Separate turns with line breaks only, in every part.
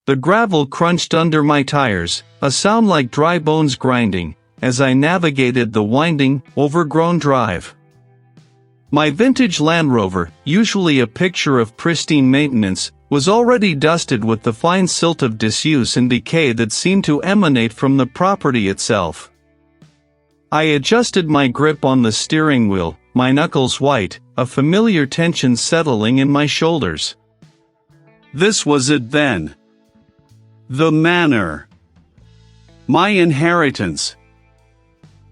The gravel crunched under my tires, a sound like dry bones grinding, as I navigated the winding, overgrown drive. My vintage Land Rover, usually a picture of pristine maintenance, was already dusted with the fine silt of disuse and decay that seemed to emanate from the property itself. I adjusted my grip on the steering wheel, my knuckles white, a familiar tension settling in my shoulders. This was it then. The Manor. My inheritance.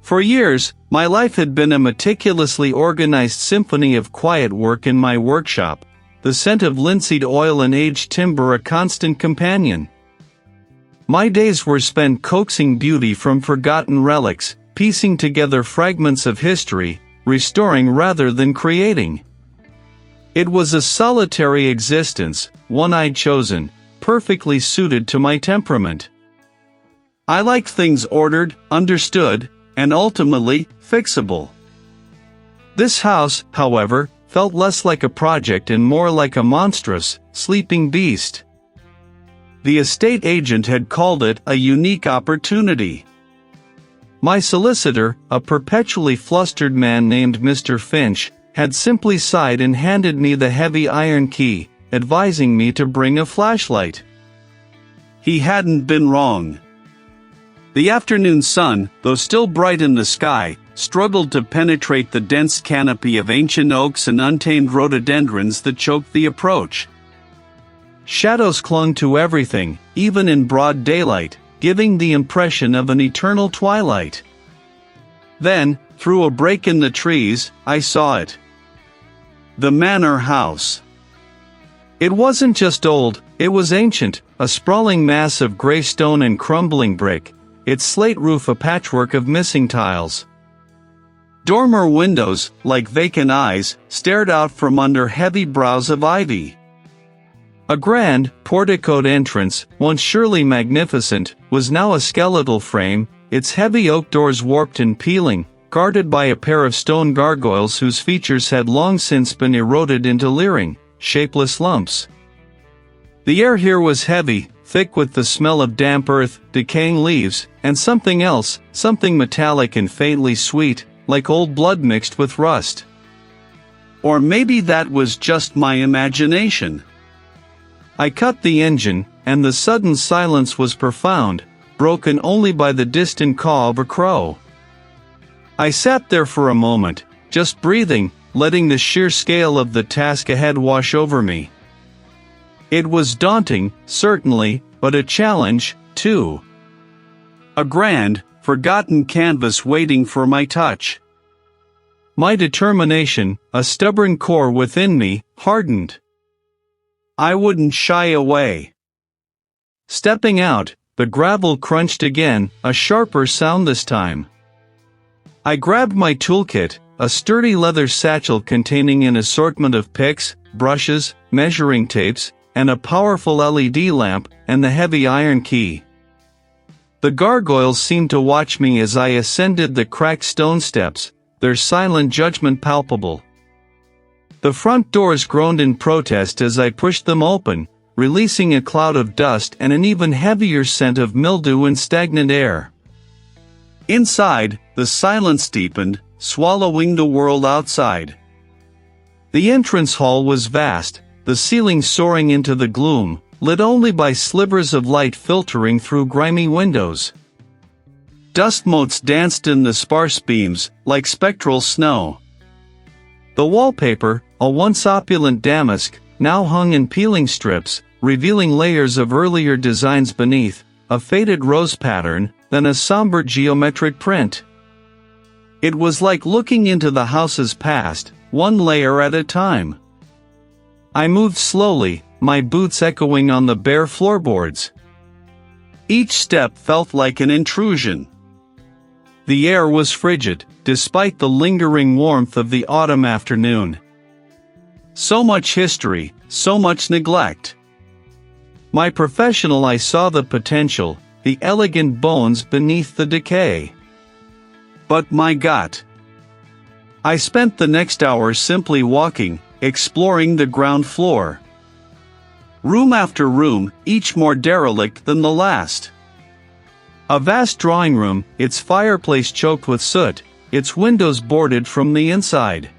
For years, my life had been a meticulously organized symphony of quiet work in my workshop, the scent of linseed oil and aged timber a constant companion. My days were spent coaxing beauty from forgotten relics, piecing together fragments of history, restoring rather than creating. It was a solitary existence, one I'd chosen, perfectly suited to my temperament. I liked things ordered, understood, and ultimately, fixable. This house, however, felt less like a project and more like a monstrous, sleeping beast. The estate agent had called it a unique opportunity. My solicitor, a perpetually flustered man named Mr. Finch, had simply sighed and handed me the heavy iron key, advising me to bring a flashlight. He hadn't been wrong. The afternoon sun, though still bright in the sky, struggled to penetrate the dense canopy of ancient oaks and untamed rhododendrons that choked the approach. Shadows clung to everything, even in broad daylight, giving the impression of an eternal twilight. Then, through a break in the trees, I saw it. The Manor House. It wasn't just old, it was ancient, a sprawling mass of gray stone and crumbling brick, its slate roof a patchwork of missing tiles. Dormer windows, like vacant eyes, stared out from under heavy brows of ivy. A grand, porticoed entrance, once surely magnificent, was now a skeletal frame, its heavy oak doors warped and peeling, guarded by a pair of stone gargoyles whose features had long since been eroded into leering, shapeless lumps. The air here was heavy, thick with the smell of damp earth, decaying leaves, and something else, something metallic and faintly sweet, like old blood mixed with rust. Or maybe that was just my imagination. I cut the engine, and the sudden silence was profound, broken only by the distant caw of a crow. I sat there for a moment, just breathing, letting the sheer scale of the task ahead wash over me. It was daunting, certainly, but a challenge, too. A grand, forgotten canvas waiting for my touch. My determination, a stubborn core within me, hardened. I wouldn't shy away. Stepping out, the gravel crunched again, a sharper sound this time. I grabbed my toolkit, a sturdy leather satchel containing an assortment of picks, brushes, measuring tapes, and a powerful LED lamp, and the heavy iron key. The gargoyles seemed to watch me as I ascended the cracked stone steps, their silent judgment palpable. The front doors groaned in protest as I pushed them open, releasing a cloud of dust and an even heavier scent of mildew and stagnant air. Inside, the silence deepened, swallowing the world outside. The entrance hall was vast, the ceiling soaring into the gloom, lit only by slivers of light filtering through grimy windows. Dust motes danced in the sparse beams, like spectral snow. The wallpaper, a once-opulent damask, now hung in peeling strips, revealing layers of earlier designs beneath, a faded rose pattern, then a somber geometric print. It was like looking into the house's past, one layer at a time. I moved slowly, my boots echoing on the bare floorboards. Each step felt like an intrusion. The air was frigid, despite the lingering warmth of the autumn afternoon. So much history, so much neglect. My professional eye saw the potential, the elegant bones beneath the decay. But my gut. I spent the next hour simply walking, exploring the ground floor. room after room, each more derelict than the last. A vast drawing room, its fireplace choked with soot, its windows boarded from the inside.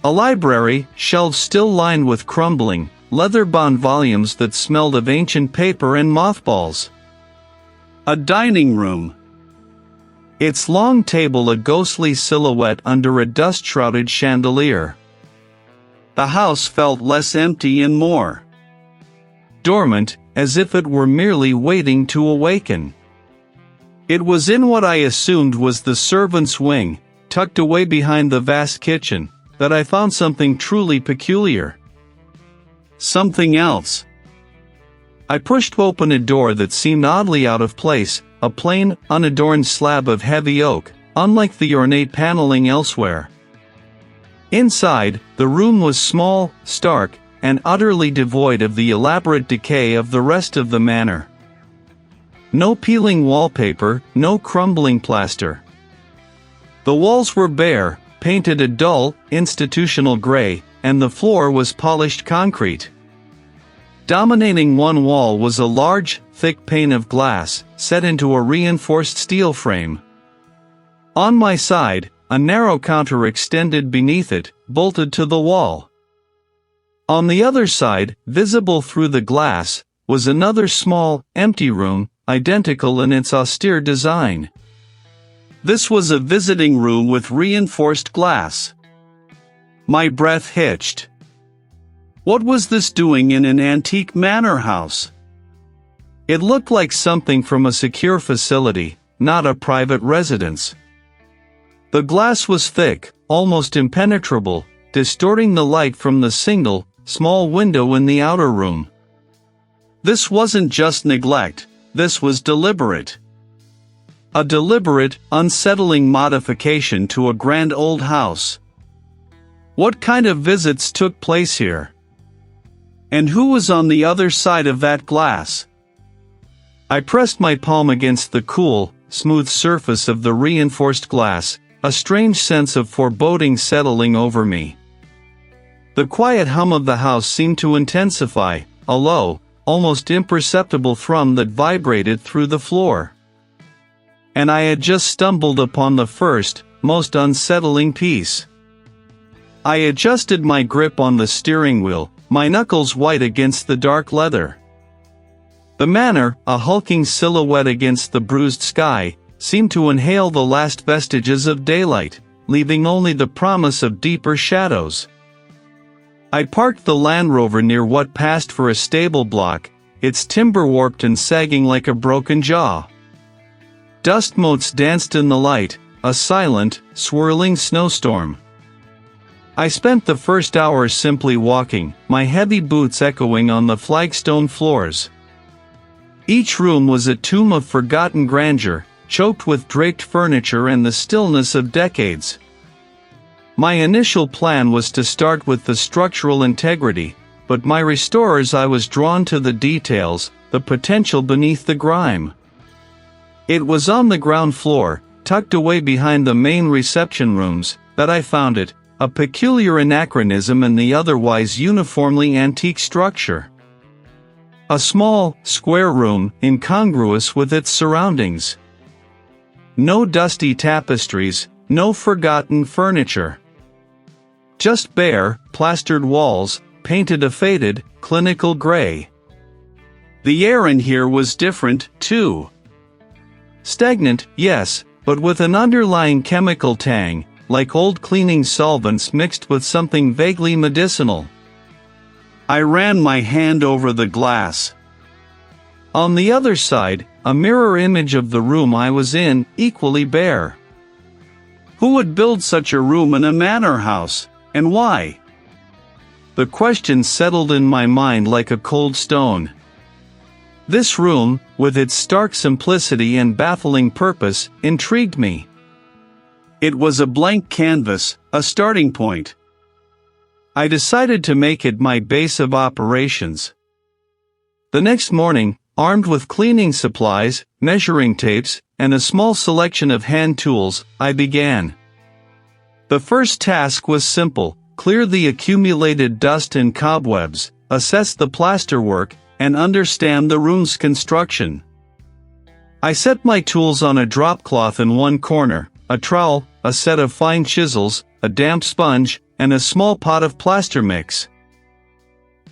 A library, shelves still lined with crumbling, leather-bound volumes that smelled of ancient paper and mothballs. A dining room. Its long table a ghostly silhouette under a dust-shrouded chandelier. The house felt less empty and more dormant, as if it were merely waiting to awaken. It was in what I assumed was the servants' wing, tucked away behind the vast kitchen, that I found something truly peculiar. Something else. I pushed open a door that seemed oddly out of place, a plain, unadorned slab of heavy oak, unlike the ornate paneling elsewhere. Inside, the room was small, stark, and utterly devoid of the elaborate decay of the rest of the manor. No peeling wallpaper, no crumbling plaster. The walls were bare, painted a dull, institutional gray, and the floor was polished concrete. Dominating one wall was a large, thick pane of glass, set into a reinforced steel frame. On my side, a narrow counter extended beneath it, bolted to the wall. On the other side, visible through the glass, was another small, empty room, identical in its austere design. This was a visiting room with reinforced glass. My breath hitched. What was this doing in an antique manor house? It looked like something from a secure facility, not a private residence. The glass was thick, almost impenetrable, distorting the light from the single, small window in the outer room. This wasn't just neglect, this was deliberate. A deliberate, unsettling modification to a grand old house. What kind of visits took place here? And who was on the other side of that glass? I pressed my palm against the cool, smooth surface of the reinforced glass, a strange sense of foreboding settling over me. The quiet hum of the house seemed to intensify, a low, almost imperceptible thrum that vibrated through the floor. And I had just stumbled upon the first, most unsettling piece. I adjusted my grip on the steering wheel, my knuckles white against the dark leather. The manor, a hulking silhouette against the bruised sky, seemed to inhale the last vestiges of daylight, leaving only the promise of deeper shadows. I parked the Land Rover near what passed for a stable block, its timber warped and sagging like a broken jaw. Dust motes danced in the light, a silent, swirling snowstorm. I spent the first hour simply walking, my heavy boots echoing on the flagstone floors. Each room was a tomb of forgotten grandeur, choked with draped furniture and the stillness of decades. My initial plan was to start with the structural integrity, but my restorers I was drawn to the details, the potential beneath the grime. It was on the ground floor, tucked away behind the main reception rooms, that I found it, a peculiar anachronism in the otherwise uniformly antique structure. A small, square room, incongruous with its surroundings. No dusty tapestries, no forgotten furniture. Just bare, plastered walls, painted a faded, clinical gray. The air in here was different, too. Stagnant, yes, but with an underlying chemical tang, like old cleaning solvents mixed with something vaguely medicinal. I ran my hand over the glass. On the other side, a mirror image of the room I was in, equally bare. Who would build such a room in a manor house, and why? The question settled in my mind like a cold stone. This room, with its stark simplicity and baffling purpose, intrigued me. It was a blank canvas, a starting point. I decided to make it my base of operations. The next morning, armed with cleaning supplies, measuring tapes, and a small selection of hand tools, I began. The first task was simple: clear the accumulated dust and cobwebs, assess the plasterwork, and understand the room's construction. I set my tools on a drop cloth in one corner, a trowel, a set of fine chisels, a damp sponge, and a small pot of plaster mix.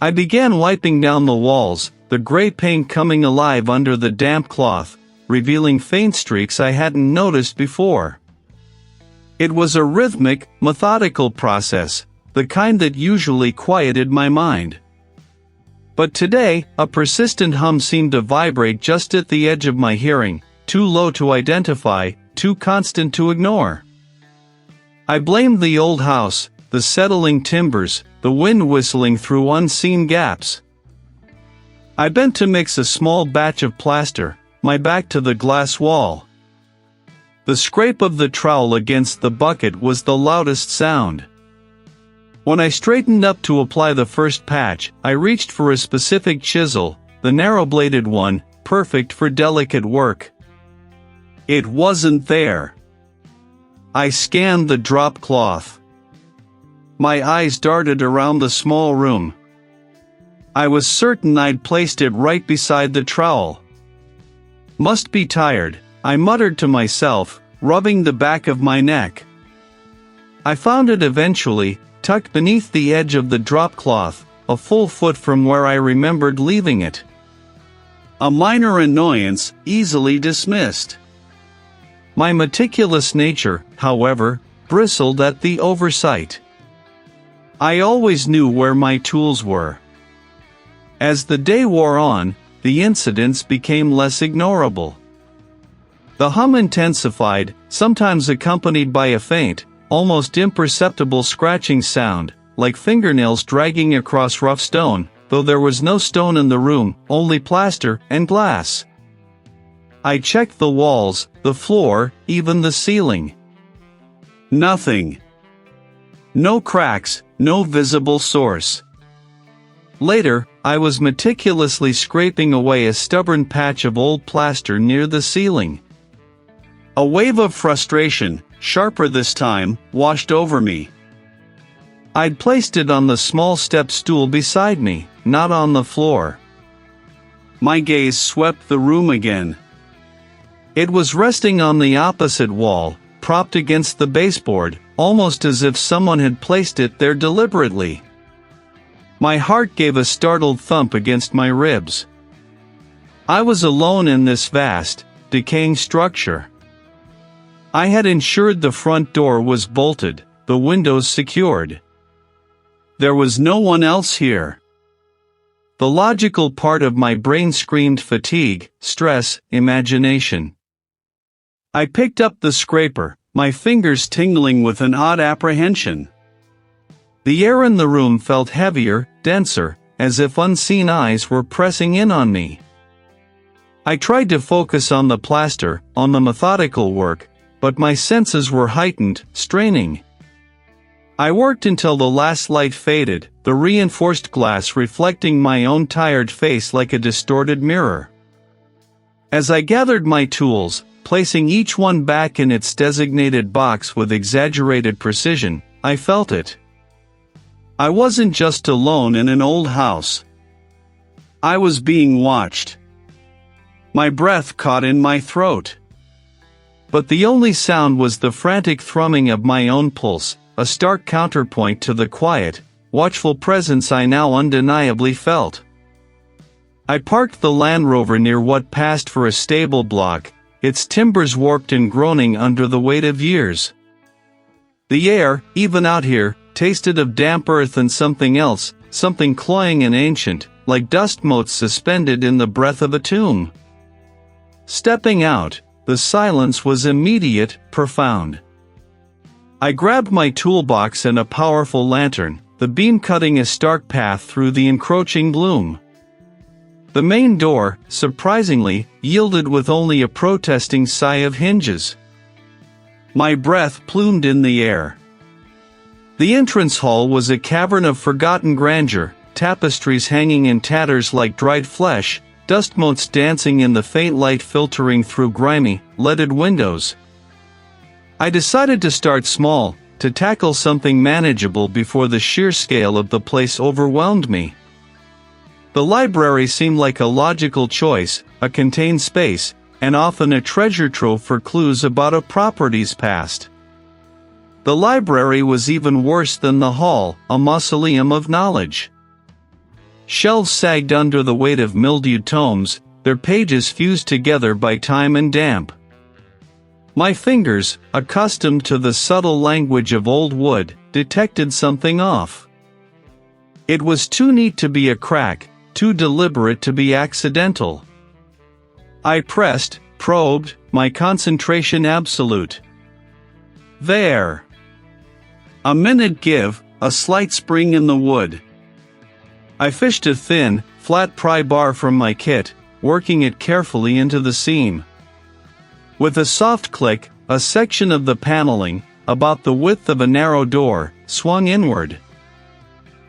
I began wiping down the walls, the gray paint coming alive under the damp cloth, revealing faint streaks I hadn't noticed before. It was a rhythmic, methodical process, the kind that usually quieted my mind. But today, a persistent hum seemed to vibrate just at the edge of my hearing, too low to identify, too constant to ignore. I blamed the old house, the settling timbers, the wind whistling through unseen gaps. I bent to mix a small batch of plaster, my back to the glass wall. The scrape of the trowel against the bucket was the loudest sound. When I straightened up to apply the first patch, I reached for a specific chisel, the narrow-bladed one, perfect for delicate work. It wasn't there. I scanned the drop cloth. My eyes darted around the small room. I was certain I'd placed it right beside the trowel. Must be tired, I muttered to myself, rubbing the back of my neck. I found it eventually, tucked beneath the edge of the drop cloth, a full foot from where I remembered leaving it. A minor annoyance, easily dismissed. My meticulous nature, however, bristled at the oversight. I always knew where my tools were. As the day wore on, the incidents became less ignorable. The hum intensified, sometimes accompanied by a faint, almost imperceptible scratching sound, like fingernails dragging across rough stone, though there was no stone in the room, only plaster and glass. I checked the walls, the floor, even the ceiling. Nothing. No cracks, no visible source. Later, I was meticulously scraping away a stubborn patch of old plaster near the ceiling. A wave of frustration, sharper this time, washed over me. I'd placed it on the small step stool beside me, not on the floor. My gaze swept the room again. It was resting on the opposite wall, propped against the baseboard, almost as if someone had placed it there deliberately. My heart gave a startled thump against my ribs. I was alone in this vast, decaying structure. I had ensured the front door was bolted, the windows secured. There was no one else here. The logical part of my brain screamed fatigue, stress, imagination. I picked up the scraper, my fingers tingling with an odd apprehension. The air in the room felt heavier, denser, as if unseen eyes were pressing in on me. I tried to focus on the plaster, on the methodical work, but my senses were heightened, straining. I worked until the last light faded, the reinforced glass reflecting my own tired face like a distorted mirror. As I gathered my tools, placing each one back in its designated box with exaggerated precision, I felt it. I wasn't just alone in an old house. I was being watched. My breath caught in my throat. But the only sound was the frantic thrumming of my own pulse, a stark counterpoint to the quiet, watchful presence I now undeniably felt. I parked the Land Rover near what passed for a stable block, its timbers warped and groaning under the weight of years. The air, even out here, tasted of damp earth and something else, something cloying and ancient, like dust motes suspended in the breath of a tomb. Stepping out, the silence was immediate, profound. I grabbed my toolbox and a powerful lantern, the beam cutting a stark path through the encroaching gloom. The main door, surprisingly, yielded with only a protesting sigh of hinges. My breath plumed in the air. The entrance hall was a cavern of forgotten grandeur, tapestries hanging in tatters like dried flesh, dust motes dancing in the faint light filtering through grimy, leaded windows. I decided to start small, to tackle something manageable before the sheer scale of the place overwhelmed me. The library seemed like a logical choice, a contained space, and often a treasure trove for clues about a property's past. The library was even worse than the hall, a mausoleum of knowledge. Shelves sagged under the weight of mildewed tomes, their pages fused together by time and damp. My fingers, accustomed to the subtle language of old wood, detected something off. It was too neat to be a crack, too deliberate to be accidental. I pressed, probed, my concentration absolute. There. A minute give, a slight spring in the wood. I fished a thin, flat pry bar from my kit, working it carefully into the seam. With a soft click, a section of the paneling, about the width of a narrow door, swung inward.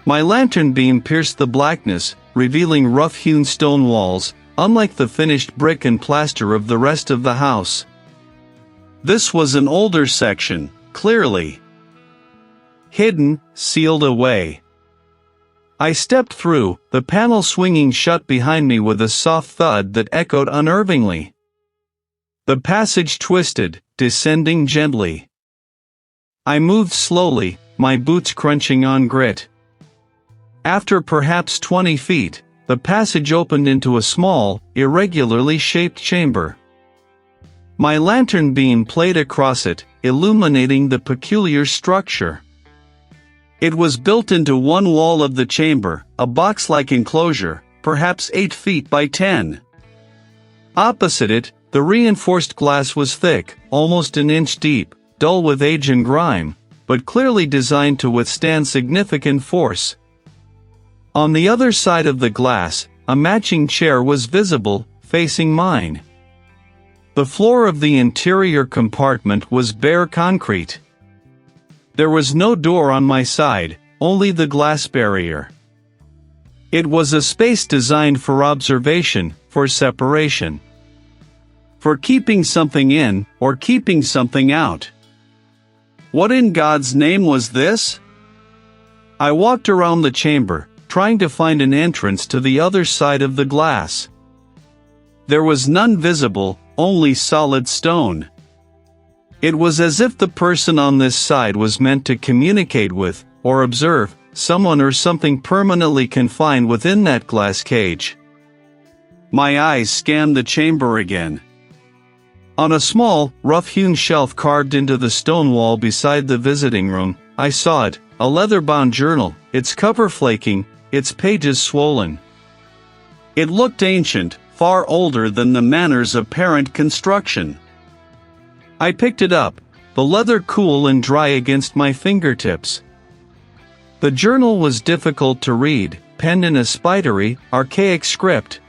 My lantern beam pierced the blackness, revealing rough-hewn stone walls, unlike the finished brick and plaster of the rest of the house. This was an older section, clearly. Hidden, sealed away. I stepped through, the panel swinging shut behind me with a soft thud that echoed unnervingly. The passage twisted, descending gently. I moved slowly, my boots crunching on grit. After perhaps 20 feet, the passage opened into a small, irregularly shaped chamber. My lantern beam played across it, illuminating the peculiar structure. It was built into one wall of the chamber, a box-like enclosure, perhaps 8 feet by 10. Opposite it, the reinforced glass was thick, almost an inch deep, dull with age and grime, but clearly designed to withstand significant force. On the other side of the glass, a matching chair was visible, facing mine. The floor of the interior compartment was bare concrete. There was no door on my side, only the glass barrier. It was a space designed for observation, for separation. For keeping something in, or keeping something out. What in God's name was this? I walked around the chamber, trying to find an entrance to the other side of the glass. There was none visible, only solid stone. It was as if the person on this side was meant to communicate with, or observe, someone or something permanently confined within that glass cage. My eyes scanned the chamber again. On a small, rough-hewn shelf carved into the stone wall beside the visiting room, I saw it, a leather-bound journal, its cover flaking, its pages swollen. It looked ancient, far older than the Manor's apparent construction. I picked it up, the leather cool and dry against my fingertips. The journal was difficult to read, penned in a spidery, archaic script.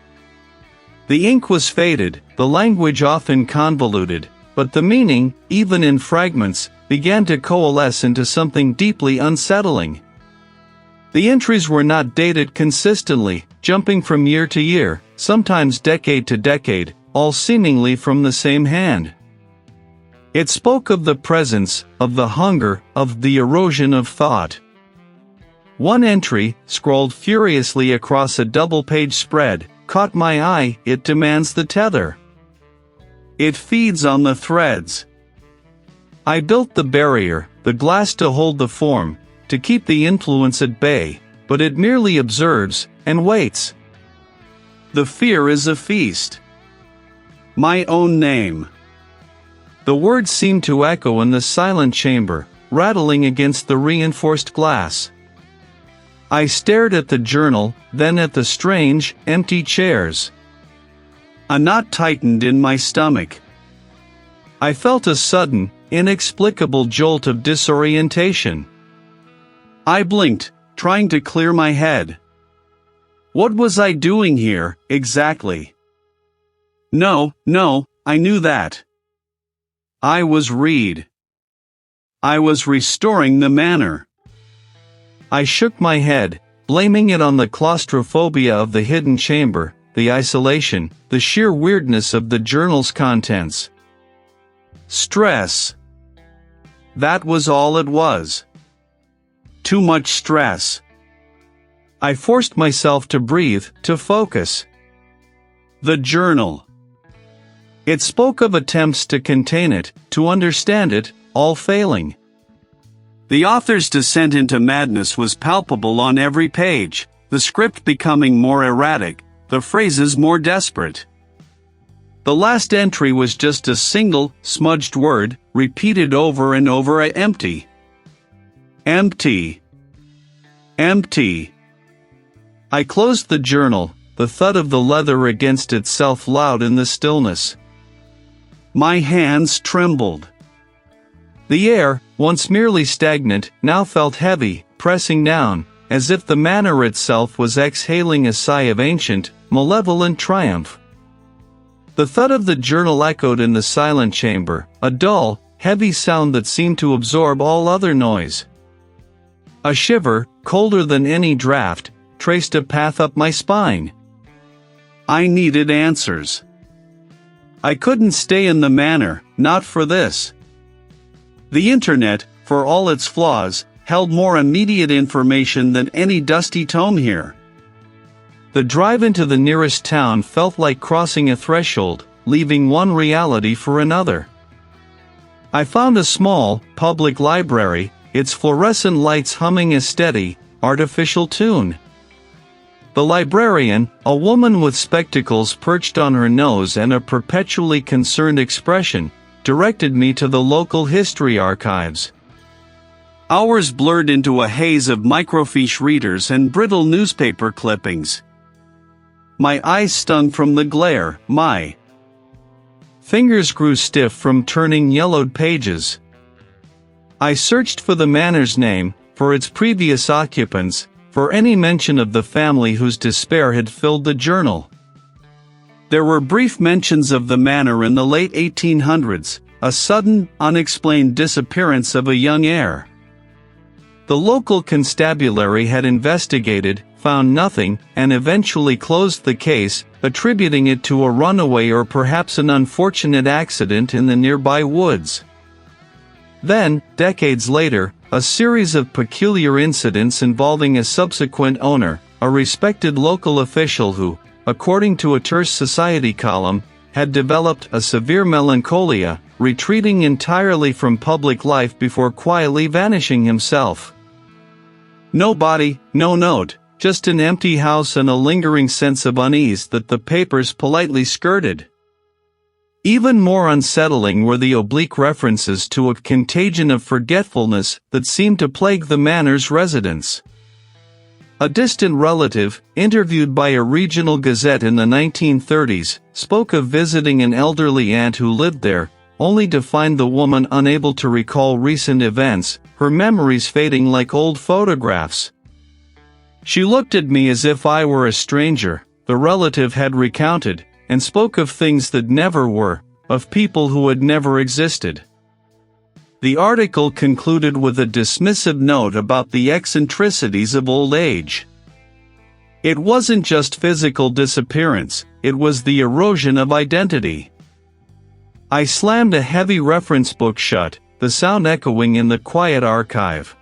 The ink was faded, the language often convoluted, but the meaning, even in fragments, began to coalesce into something deeply unsettling. The entries were not dated consistently, jumping from year to year, sometimes decade to decade, all seemingly from the same hand. It spoke of the presence, of the hunger, of the erosion of thought. One entry, scrawled furiously across a double-page spread, caught my eye. It demands the tether. It feeds on the threads. I built the barrier, the glass to hold the form, to keep the influence at bay, but it merely observes, and waits. The fear is a feast. My own name. The words seemed to echo in the silent chamber, rattling against the reinforced glass. I stared at the journal, then at the strange, empty chairs. A knot tightened in my stomach. I felt a sudden, inexplicable jolt of disorientation. I blinked, trying to clear my head. What was I doing here, exactly? No, I knew that. I was Reed. I was restoring the Manor. I shook my head, blaming it on the claustrophobia of the hidden chamber, the isolation, the sheer weirdness of the journal's contents. Stress. That was all it was. Too much stress. I forced myself to breathe, to focus. The journal. It spoke of attempts to contain it, to understand it, all failing. The author's descent into madness was palpable on every page, the script becoming more erratic, the phrases more desperate. The last entry was just a single, smudged word, repeated over and over: empty. Empty. Empty. I closed the journal, the thud of the leather against itself loud in the stillness. My hands trembled. The air, once merely stagnant, now felt heavy, pressing down, as if the manor itself was exhaling a sigh of ancient, malevolent triumph. The thud of the journal echoed in the silent chamber, a dull, heavy sound that seemed to absorb all other noise. A shiver, colder than any draft, traced a path up my spine. I needed answers. I couldn't stay in the manor, not for this. The internet, for all its flaws, held more immediate information than any dusty tome here. The drive into the nearest town felt like crossing a threshold, leaving one reality for another. I found a small, public library, its fluorescent lights humming a steady, artificial tune. The librarian, a woman with spectacles perched on her nose and a perpetually concerned expression, directed me to the local history archives. Hours blurred into a haze of microfiche readers and brittle newspaper clippings. My eyes stung from the glare, my fingers grew stiff from turning yellowed pages. I searched for the manor's name, for its previous occupants, for any mention of the family whose despair had filled the journal. There were brief mentions of the manor in the late 1800s, a sudden, unexplained disappearance of a young heir. The local constabulary had investigated, found nothing, and eventually closed the case, attributing it to a runaway or perhaps an unfortunate accident in the nearby woods. Then, decades later, a series of peculiar incidents involving a subsequent owner, a respected local official who, according to a terse society column, had developed a severe melancholia, retreating entirely from public life before quietly vanishing himself. No body, no note, just an empty house and a lingering sense of unease that the papers politely skirted. Even more unsettling were the oblique references to a contagion of forgetfulness that seemed to plague the manor's residents. A distant relative, interviewed by a regional gazette in the 1930s, spoke of visiting an elderly aunt who lived there, only to find the woman unable to recall recent events, her memories fading like old photographs. She looked at me as if I were a stranger, the relative had recounted, and spoke of things that never were, of people who had never existed. The article concluded with a dismissive note about the eccentricities of old age. It wasn't just physical disappearance, it was the erosion of identity. I slammed a heavy reference book shut, the sound echoing in the quiet archive.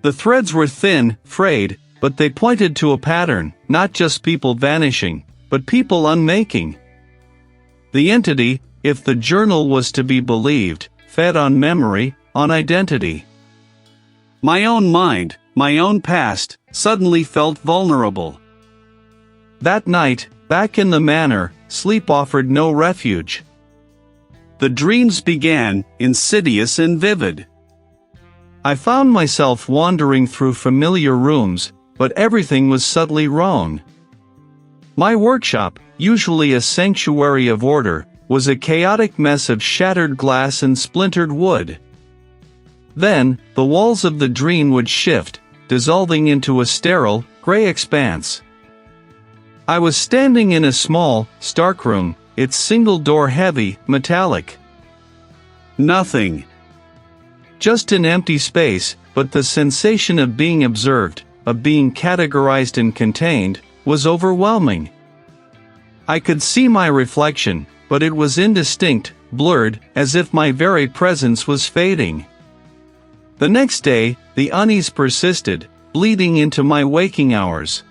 The threads were thin, frayed, but they pointed to a pattern, not just people vanishing, but people unmaking. The entity, if the journal was to be believed, fed on memory, on identity. My own mind, my own past, suddenly felt vulnerable. That night, back in the manor, sleep offered no refuge. The dreams began, insidious and vivid. I found myself wandering through familiar rooms, but everything was subtly wrong. My workshop, usually a sanctuary of order, was a chaotic mess of shattered glass and splintered wood. Then, the walls of the dream would shift, dissolving into a sterile, gray expanse. I was standing in a small, stark room, its single door heavy, metallic. Nothing. Just an empty space, but the sensation of being observed, of being categorized and contained, was overwhelming. I could see my reflection, but it was indistinct, blurred, as if my very presence was fading. The next day, the unease persisted, bleeding into my waking hours.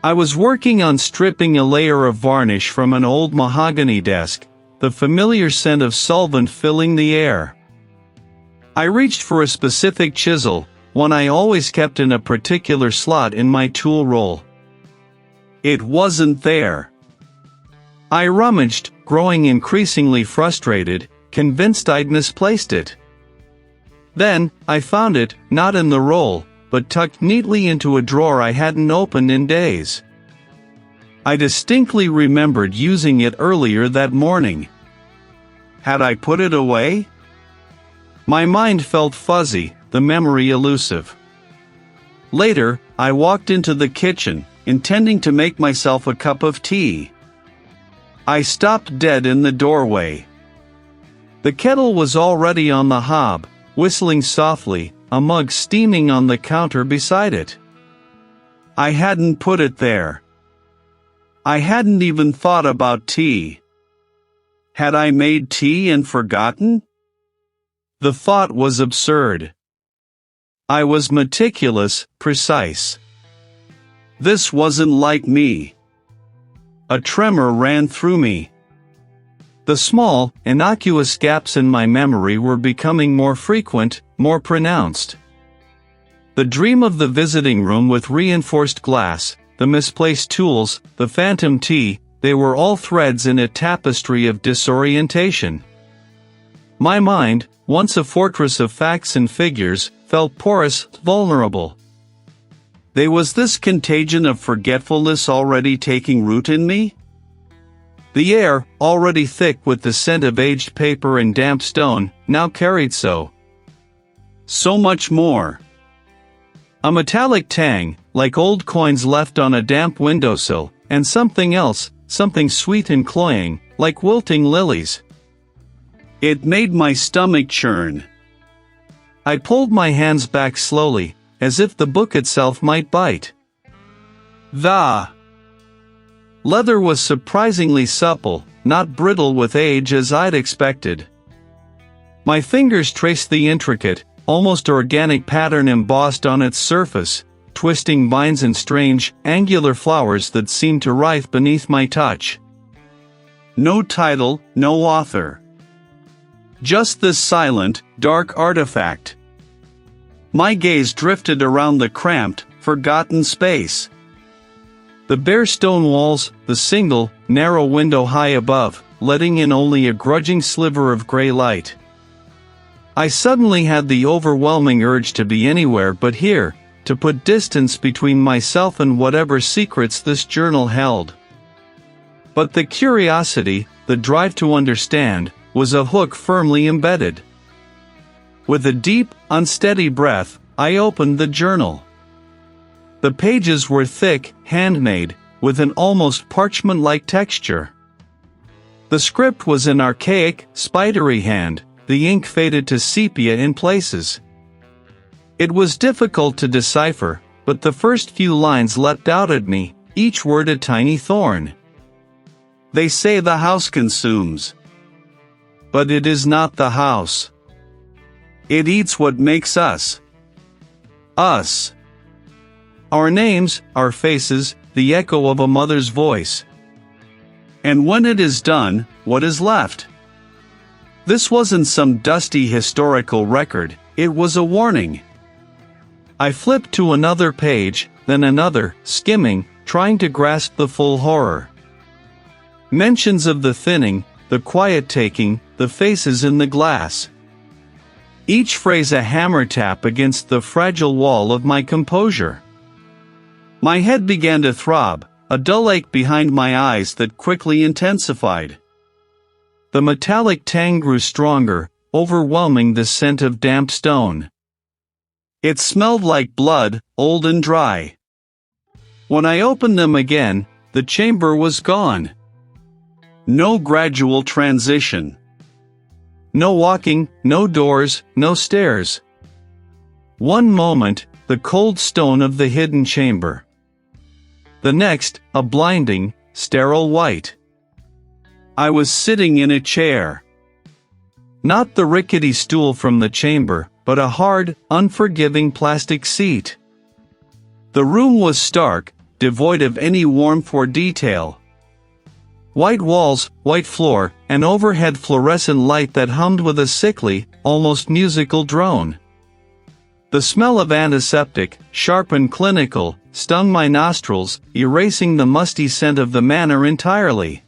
I was working on stripping a layer of varnish from an old mahogany desk, the familiar scent of solvent filling the air. I reached for a specific chisel, one I always kept in a particular slot in my tool roll. It wasn't there. I rummaged, growing increasingly frustrated, convinced I'd misplaced it. Then, I found it, not in the roll, but tucked neatly into a drawer I hadn't opened in days. I distinctly remembered using it earlier that morning. Had I put it away? My mind felt fuzzy, the memory elusive. Later, I walked into the kitchen, intending to make myself a cup of tea. I stopped dead in the doorway. The kettle was already on the hob, whistling softly, a mug steaming on the counter beside it. I hadn't put it there. I hadn't even thought about tea. Had I made tea and forgotten? The thought was absurd. I was meticulous, precise. This wasn't like me. A tremor ran through me. The small, innocuous gaps in my memory were becoming more frequent, more pronounced. The dream of the visiting room with reinforced glass, the misplaced tools, the phantom tea, they were all threads in a tapestry of disorientation. My mind, once a fortress of facts and figures, felt porous, vulnerable. There was this contagion of forgetfulness already taking root in me? The air, already thick with the scent of aged paper and damp stone, now carried so much more. A metallic tang, like old coins left on a damp windowsill, and something else, something sweet and cloying, like wilting lilies. It made my stomach churn. I pulled my hands back slowly, as if the book itself might bite. The leather was surprisingly supple, not brittle with age as I'd expected. My fingers traced the intricate, almost organic pattern embossed on its surface, twisting vines and strange, angular flowers that seemed to writhe beneath my touch. No title, no author. Just this silent, dark artifact. My gaze drifted around the cramped, forgotten space. The bare stone walls, the single, narrow window high above, letting in only a grudging sliver of gray light. I suddenly had the overwhelming urge to be anywhere but here, to put distance between myself and whatever secrets this journal held. But the curiosity, the drive to understand, was a hook firmly embedded. With a deep, unsteady breath, I opened the journal. The pages were thick, handmade, with an almost parchment-like texture. The script was an archaic, spidery hand, the ink faded to sepia in places. It was difficult to decipher, but the first few lines leapt out at me, each word a tiny thorn. They say the house consumes. But it is not the house. It eats what makes us. Us. Our names, our faces, the echo of a mother's voice. And when it is done, what is left? This wasn't some dusty historical record, it was a warning. I flipped to another page, then another, skimming, trying to grasp the full horror. Mentions of the thinning, the quiet taking, the faces in the glass. Each phrase a hammer tap against the fragile wall of my composure. My head began to throb, a dull ache behind my eyes that quickly intensified. The metallic tang grew stronger, overwhelming the scent of damp stone. It smelled like blood, old and dry. When I opened them again, the chamber was gone. No gradual transition. No walking, no doors, no stairs. One moment, the cold stone of the hidden chamber. The next, a blinding, sterile white. I was sitting in a chair. Not the rickety stool from the chamber, but a hard, unforgiving plastic seat. The room was stark, devoid of any warmth or detail. White walls, white floor, and overhead fluorescent light that hummed with a sickly, almost musical drone. The smell of antiseptic, sharp and clinical, stung my nostrils, erasing the musty scent of the manor entirely.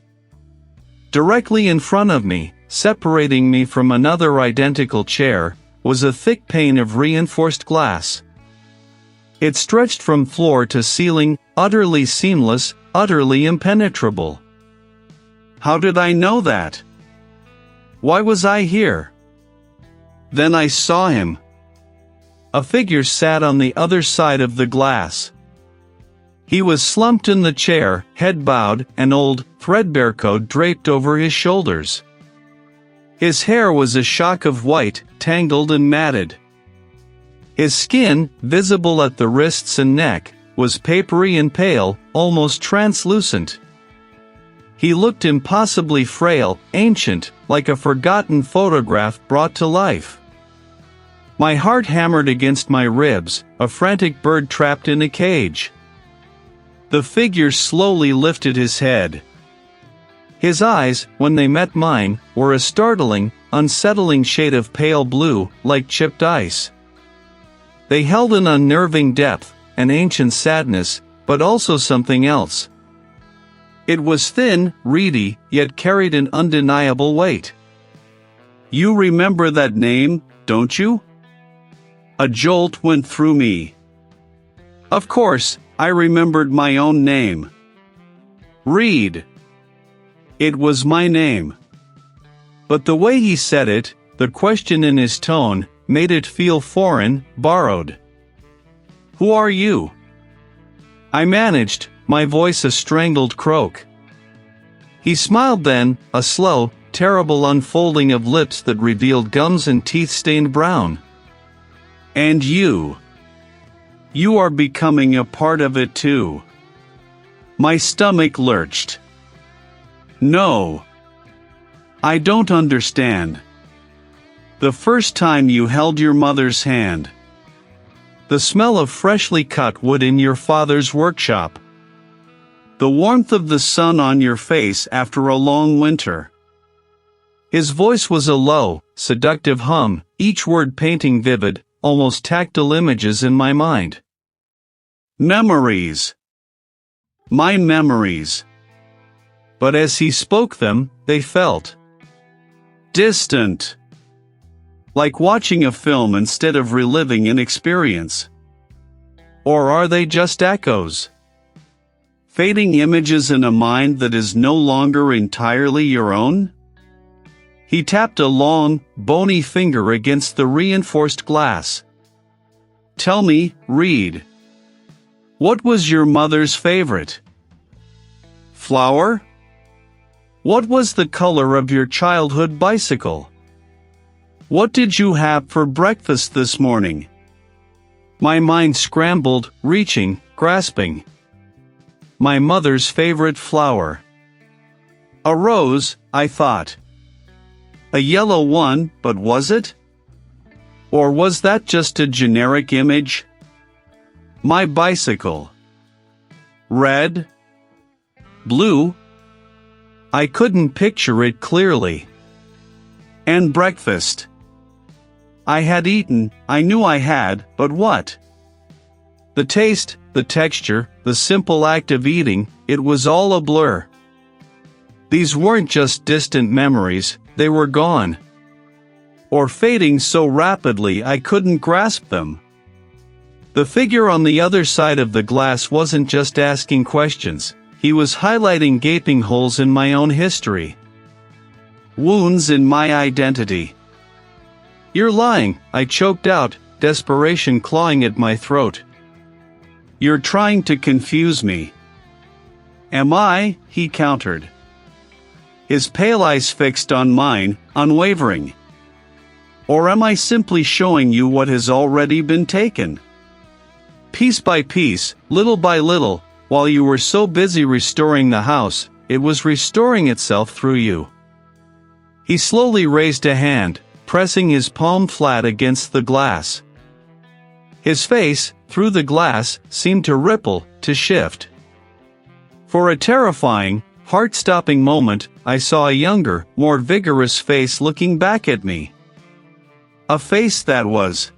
Directly in front of me, separating me from another identical chair, was a thick pane of reinforced glass. It stretched from floor to ceiling, utterly seamless, utterly impenetrable. How did I know that? Why was I here? Then I saw him. A figure sat on the other side of the glass. He was slumped in the chair, head bowed, an old, threadbare coat draped over his shoulders. His hair was a shock of white, tangled and matted. His skin, visible at the wrists and neck, was papery and pale, almost translucent. He looked impossibly frail, ancient, like a forgotten photograph brought to life. My heart hammered against my ribs, a frantic bird trapped in a cage. The figure slowly lifted his head. His eyes, when they met mine, were a startling, unsettling shade of pale blue, like chipped ice. They held an unnerving depth, an ancient sadness, but also something else. It was thin, reedy, yet carried an undeniable weight. "You remember that name, don't you?" A jolt went through me. Of course, I remembered my own name. Reed. It was my name. But the way he said it, the question in his tone, made it feel foreign, borrowed. "Who are you?" I managed, my voice a strangled croak. He smiled then, a slow, terrible unfolding of lips that revealed gums and teeth stained brown. "And you. You are becoming a part of it too." My stomach lurched. "No. I don't understand. The first time you held your mother's hand. The smell of freshly cut wood in your father's workshop. The warmth of the sun on your face after a long winter." His voice was a low, seductive hum, each word painting vivid, almost tactile images in my mind. Memories. My memories. But as he spoke them, they felt distant. Like watching a film instead of reliving an experience. Or are they just echoes? Fading images in a mind that is no longer entirely your own? He tapped a long, bony finger against the reinforced glass. "Tell me, Reed. What was your mother's favorite? Flower? What was the color of your childhood bicycle? What did you have for breakfast this morning?" My mind scrambled, reaching, grasping. My mother's favorite flower. A rose, I thought. A yellow one, but was it? Or was that just a generic image? My bicycle. Red? Blue? I couldn't picture it clearly. And breakfast. I had eaten, I knew I had, but what? The taste, the texture, the simple act of eating, it was all a blur. These weren't just distant memories, they were gone. Or fading so rapidly I couldn't grasp them. The figure on the other side of the glass wasn't just asking questions, he was highlighting gaping holes in my own history. Wounds in my identity. "You're lying," I choked out, desperation clawing at my throat. "You're trying to confuse me." "Am I?" he countered. His pale eyes fixed on mine, unwavering. "Or am I simply showing you what has already been taken? Piece by piece, little by little, while you were so busy restoring the house, it was restoring itself through you." He slowly raised a hand, pressing his palm flat against the glass. His face, through the glass, seemed to ripple, to shift. For a terrifying, heart-stopping moment, I saw a younger, more vigorous face looking back at me. A face that was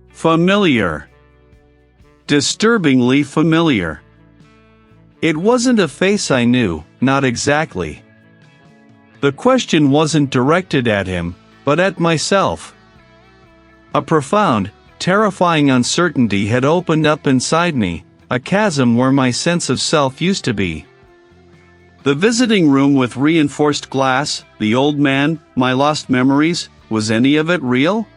familiar. Disturbingly familiar. It wasn't a face I knew, not exactly. The question wasn't directed at him, but at myself. A profound, terrifying uncertainty had opened up inside me, a chasm where my sense of self used to be. The visiting room with reinforced glass, the old man, my lost memories, was any of it real?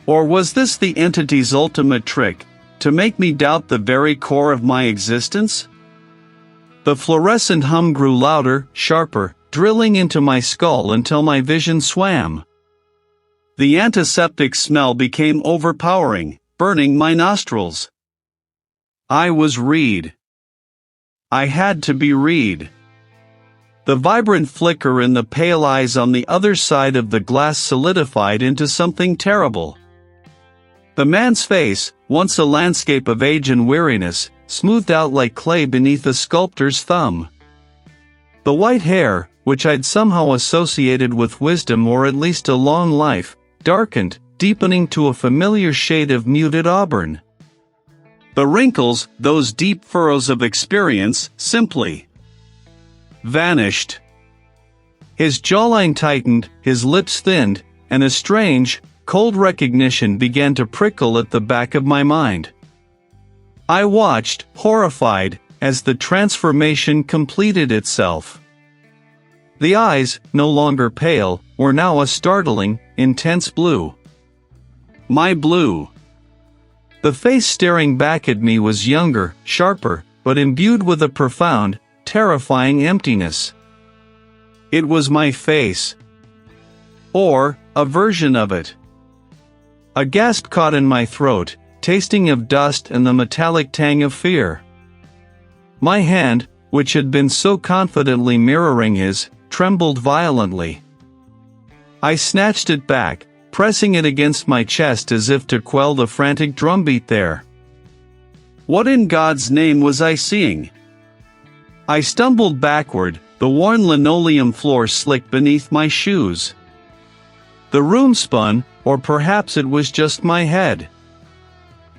Or was this the entity's ultimate trick, to make me doubt the very core of my existence? The fluorescent hum grew louder, sharper, drilling into my skull until my vision swam. The antiseptic smell became overpowering, burning my nostrils. I was Reed. I had to be Reed. The vibrant flicker in the pale eyes on the other side of the glass solidified into something terrible. The man's face, once a landscape of age and weariness, smoothed out like clay beneath a sculptor's thumb. The white hair, which I'd somehow associated with wisdom or at least a long life, darkened, deepening to a familiar shade of muted auburn. The wrinkles, those deep furrows of experience, simply vanished. His jawline tightened, his lips thinned, and a strange, cold recognition began to prickle at the back of my mind. I watched, horrified, as the transformation completed itself. The eyes, no longer pale, were now a startling, intense blue. My blue. The face staring back at me was younger, sharper, but imbued with a profound, terrifying emptiness. It was my face. Or, a version of it. A gasp caught in my throat, tasting of dust and the metallic tang of fear. My hand, which had been so confidently mirroring his, trembled violently. I snatched it back, pressing it against my chest as if to quell the frantic drumbeat there. What in God's name was I seeing? I stumbled backward, the worn linoleum floor slick beneath my shoes. The room spun, or perhaps it was just my head.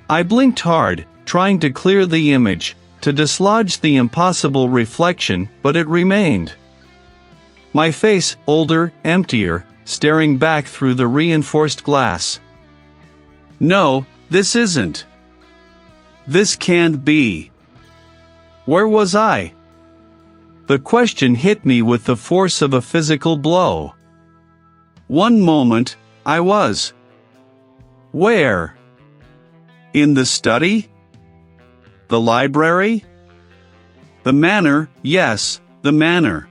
I blinked hard, trying to clear the image, to dislodge the impossible reflection, but it remained. My face, older, emptier, staring back through the reinforced glass. No, this isn't. This can't be. Where was I? The question hit me with the force of a physical blow. One moment, I was. Where? In the study? The library? The manor, yes, the manor.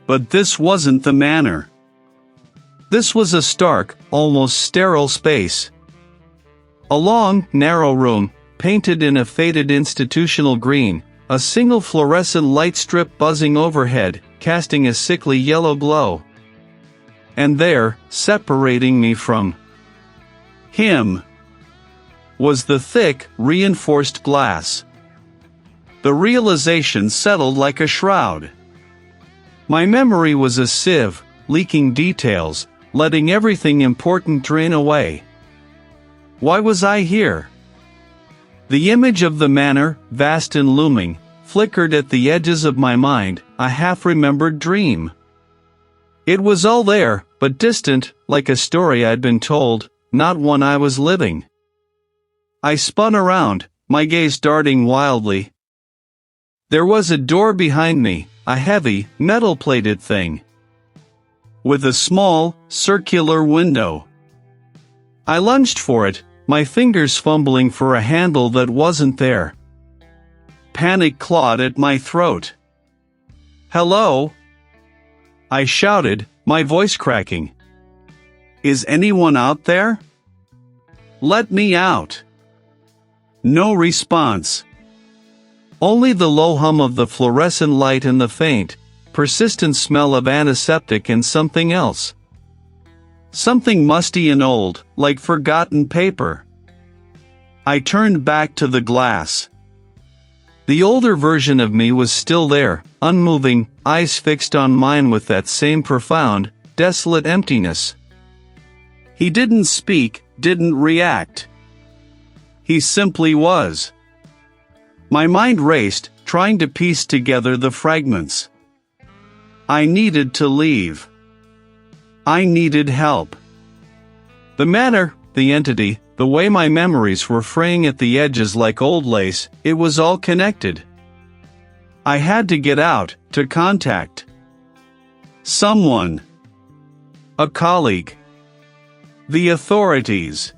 But this wasn't the manor. This was a stark, almost sterile space. A long, narrow room, painted in a faded institutional green, a single fluorescent light strip buzzing overhead, casting a sickly yellow glow. And there, separating me from him, was the thick, reinforced glass. The realization settled like a shroud. My memory was a sieve, leaking details, letting everything important drain away. Why was I here? The image of the manor, vast and looming, flickered at the edges of my mind, a half-remembered dream. It was all there, but distant, like a story I'd been told, not one I was living. I spun around, my gaze darting wildly. There was a door behind me, a heavy, metal-plated thing, with a small, circular window. I lunged for it, my fingers fumbling for a handle that wasn't there. Panic clawed at my throat. "Hello?" I shouted, my voice cracking. "Is anyone out there? Let me out." No response. Only the low hum of the fluorescent light and the faint, persistent smell of antiseptic and something else. Something musty and old, like forgotten paper. I turned back to the glass. The older version of me was still there, unmoving, eyes fixed on mine with that same profound, desolate emptiness. He didn't speak, didn't react. He simply was. My mind raced, trying to piece together the fragments. I needed to leave. I needed help. The manor, the entity, the way my memories were fraying at the edges like old lace, it was all connected. I had to get out, to contact someone. A colleague. The authorities.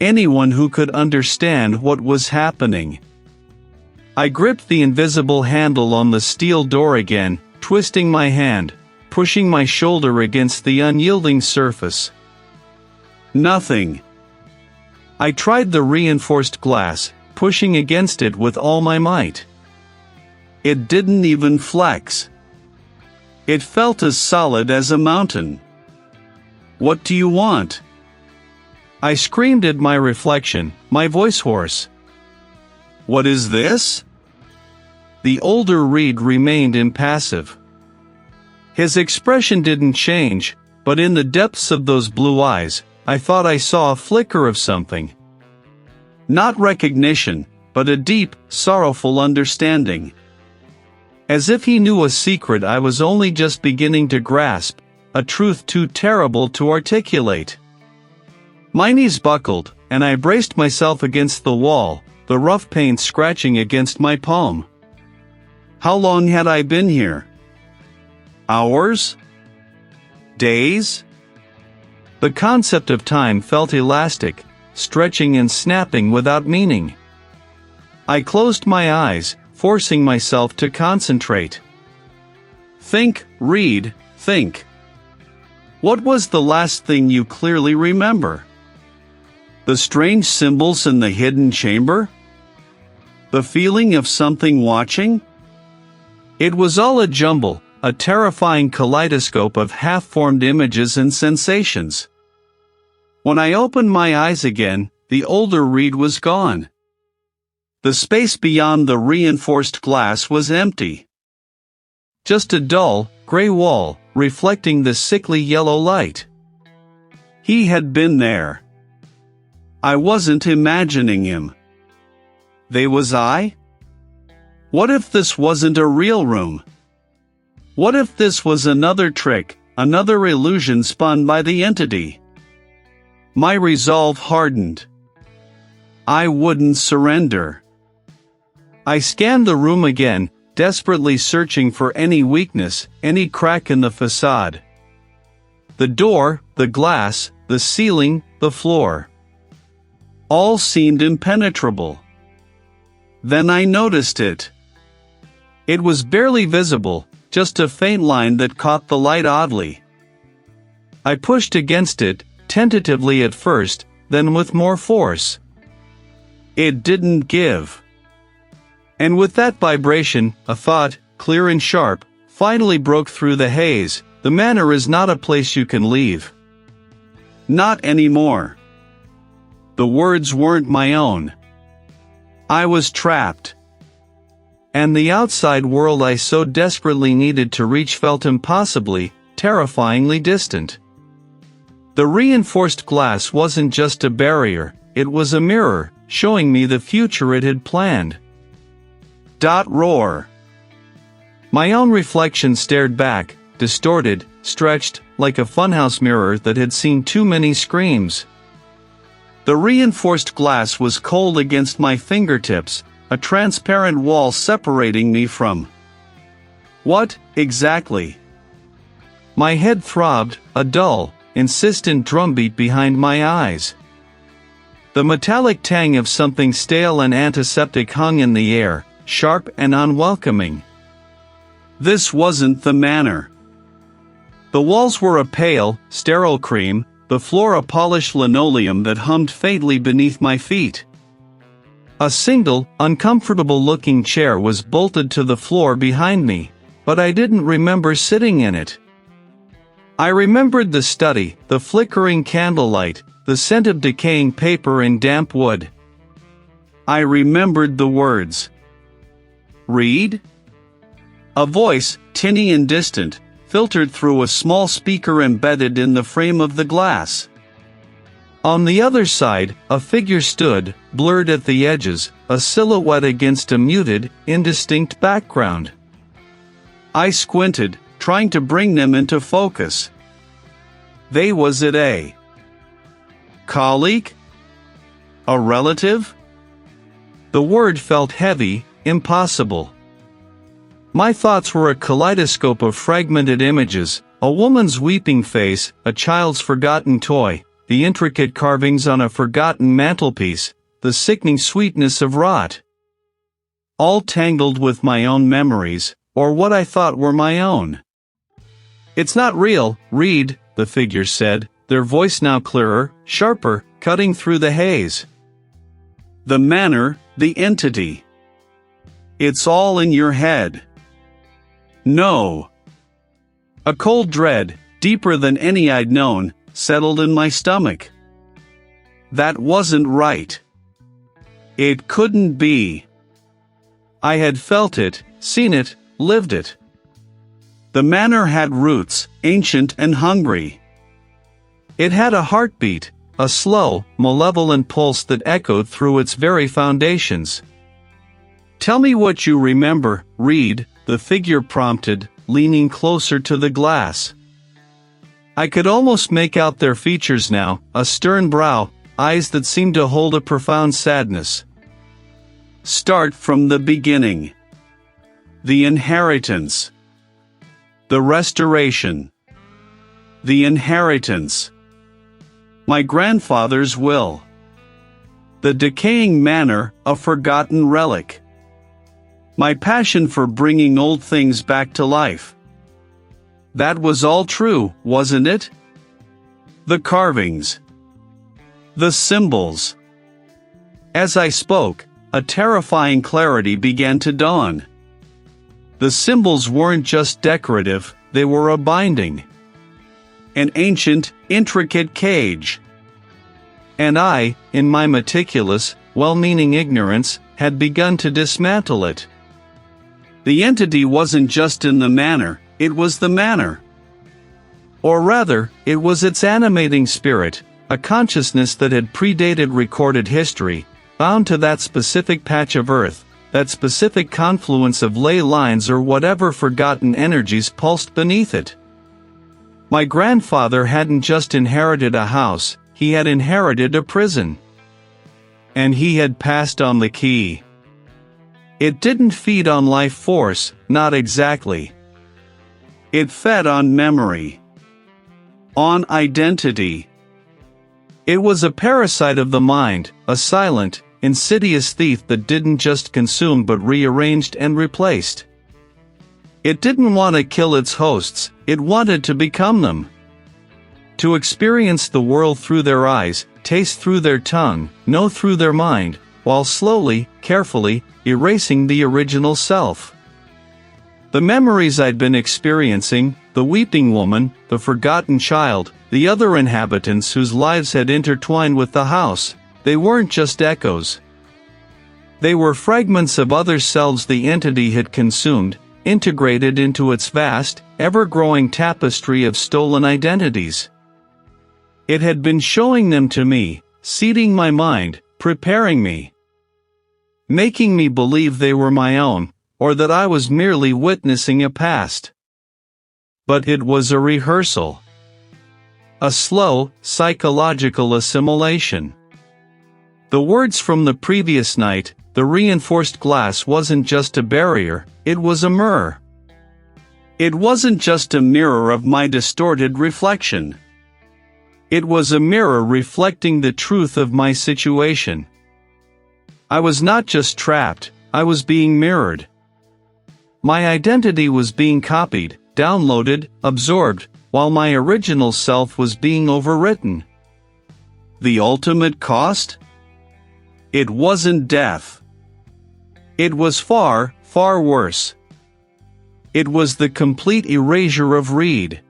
Anyone who could understand what was happening. I gripped the invisible handle on the steel door again, twisting my hand, pushing my shoulder against the unyielding surface. Nothing. I tried the reinforced glass, pushing against it with all my might. It didn't even flex. It felt as solid as a mountain. What do you want? I screamed at my reflection, my voice hoarse. What is this? The older Reed remained impassive. His expression didn't change, but in the depths of those blue eyes, I thought I saw a flicker of something. Not recognition, but a deep, sorrowful understanding. As if he knew a secret I was only just beginning to grasp, a truth too terrible to articulate. My knees buckled, and I braced myself against the wall, the rough paint scratching against my palm. How long had I been here? Hours? Days? The concept of time felt elastic, stretching and snapping without meaning. I closed my eyes, forcing myself to concentrate. Think, Reed, think. What was the last thing you clearly remember? The strange symbols in the hidden chamber? The feeling of something watching? It was all a jumble, a terrifying kaleidoscope of half-formed images and sensations. When I opened my eyes again, the older Reed was gone. The space beyond the reinforced glass was empty. Just a dull, gray wall, reflecting the sickly yellow light. He had been there. I wasn't imagining him. They was I? What if this wasn't a real room? What if this was another trick, another illusion spun by the entity? My resolve hardened. I wouldn't surrender. I scanned the room again, desperately searching for any weakness, any crack in the facade. The door, the glass, the ceiling, the floor. All seemed impenetrable. Then I noticed it. It was barely visible, just a faint line that caught the light oddly. I pushed against it, tentatively at first, then with more force. It didn't give. And with that vibration, a thought, clear and sharp, finally broke through the haze. The manor is not a place you can leave. Not anymore. The words weren't my own. I was trapped. And the outside world I so desperately needed to reach felt impossibly, terrifyingly distant. The reinforced glass wasn't just a barrier, it was a mirror, showing me the future it had planned. Roar. My own reflection stared back, distorted, stretched, like a funhouse mirror that had seen too many screams. The reinforced glass was cold against my fingertips, a transparent wall separating me from. What, exactly? My head throbbed, a dull, insistent drumbeat behind my eyes. The metallic tang of something stale and antiseptic hung in the air, sharp and unwelcoming. This wasn't the manor. The walls were a pale, sterile cream, the floor a polished linoleum that hummed faintly beneath my feet. A single, uncomfortable-looking chair was bolted to the floor behind me, but I didn't remember sitting in it. I remembered the study, the flickering candlelight, the scent of decaying paper and damp wood, I remembered the words. Read? A voice, tinny and distant, filtered through a small speaker embedded in the frame of the glass. On the other side, a figure stood, blurred at the edges, a silhouette against a muted, indistinct background. I squinted, trying to bring them into focus. Was it a colleague? A relative? The word felt heavy, impossible. My thoughts were a kaleidoscope of fragmented images, a woman's weeping face, a child's forgotten toy, the intricate carvings on a forgotten mantelpiece, the sickening sweetness of rot. All tangled with my own memories, or what I thought were my own. It's not real, Reed, the figure said, their voice now clearer, sharper, cutting through the haze. The manor, the entity. It's all in your head. No. A cold dread, deeper than any I'd known, settled in my stomach. That wasn't right. It couldn't be. I had felt it, seen it, lived it. The manor had roots, ancient and hungry. It had a heartbeat, a slow, malevolent pulse that echoed through its very foundations. Tell me what you remember, Reed, the figure prompted, leaning closer to the glass. I could almost make out their features now, a stern brow, eyes that seemed to hold a profound sadness. Start from the beginning. The inheritance. The restoration. The inheritance. My grandfather's will. The decaying manor, a forgotten relic. My passion for bringing old things back to life. That was all true, wasn't it? The carvings. The symbols. As I spoke, a terrifying clarity began to dawn. The symbols weren't just decorative, they were a binding. An ancient, intricate cage. And I, in my meticulous, well-meaning ignorance, had begun to dismantle it. The entity wasn't just in the manor, it was the manor. Or rather, it was its animating spirit, a consciousness that had predated recorded history, bound to that specific patch of earth, that specific confluence of ley lines or whatever forgotten energies pulsed beneath it. My grandfather hadn't just inherited a house, he had inherited a prison. And he had passed on the key. It didn't feed on life force, not exactly. It fed on memory. On identity. It was a parasite of the mind, a silent, insidious thief that didn't just consume but rearranged and replaced. It didn't want to kill its hosts, it wanted to become them. To experience the world through their eyes, taste through their tongue, know through their mind, while slowly, carefully, erasing the original self. The memories I'd been experiencing, the weeping woman, the forgotten child, the other inhabitants whose lives had intertwined with the house, they weren't just echoes. They were fragments of other selves the entity had consumed, integrated into its vast, ever-growing tapestry of stolen identities. It had been showing them to me, seeding my mind, preparing me. Making me believe they were my own, or that I was merely witnessing a past. But it was a rehearsal. A slow, psychological assimilation. The words from the previous night, the reinforced glass wasn't just a barrier, it was a mirror. It wasn't just a mirror of my distorted reflection. It was a mirror reflecting the truth of my situation. I was not just trapped, I was being mirrored. My identity was being copied, downloaded, absorbed, while my original self was being overwritten. The ultimate cost? It wasn't death. It was far, far worse. It was the complete erasure of Reed.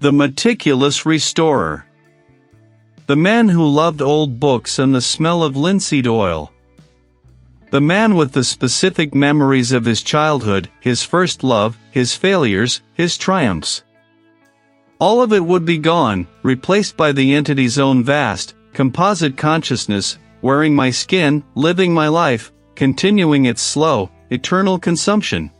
The meticulous restorer. The man who loved old books and the smell of linseed oil. The man with the specific memories of his childhood, his first love, his failures, his triumphs. All of it would be gone, replaced by the entity's own vast, composite consciousness, wearing my skin, living my life, continuing its slow, eternal consumption.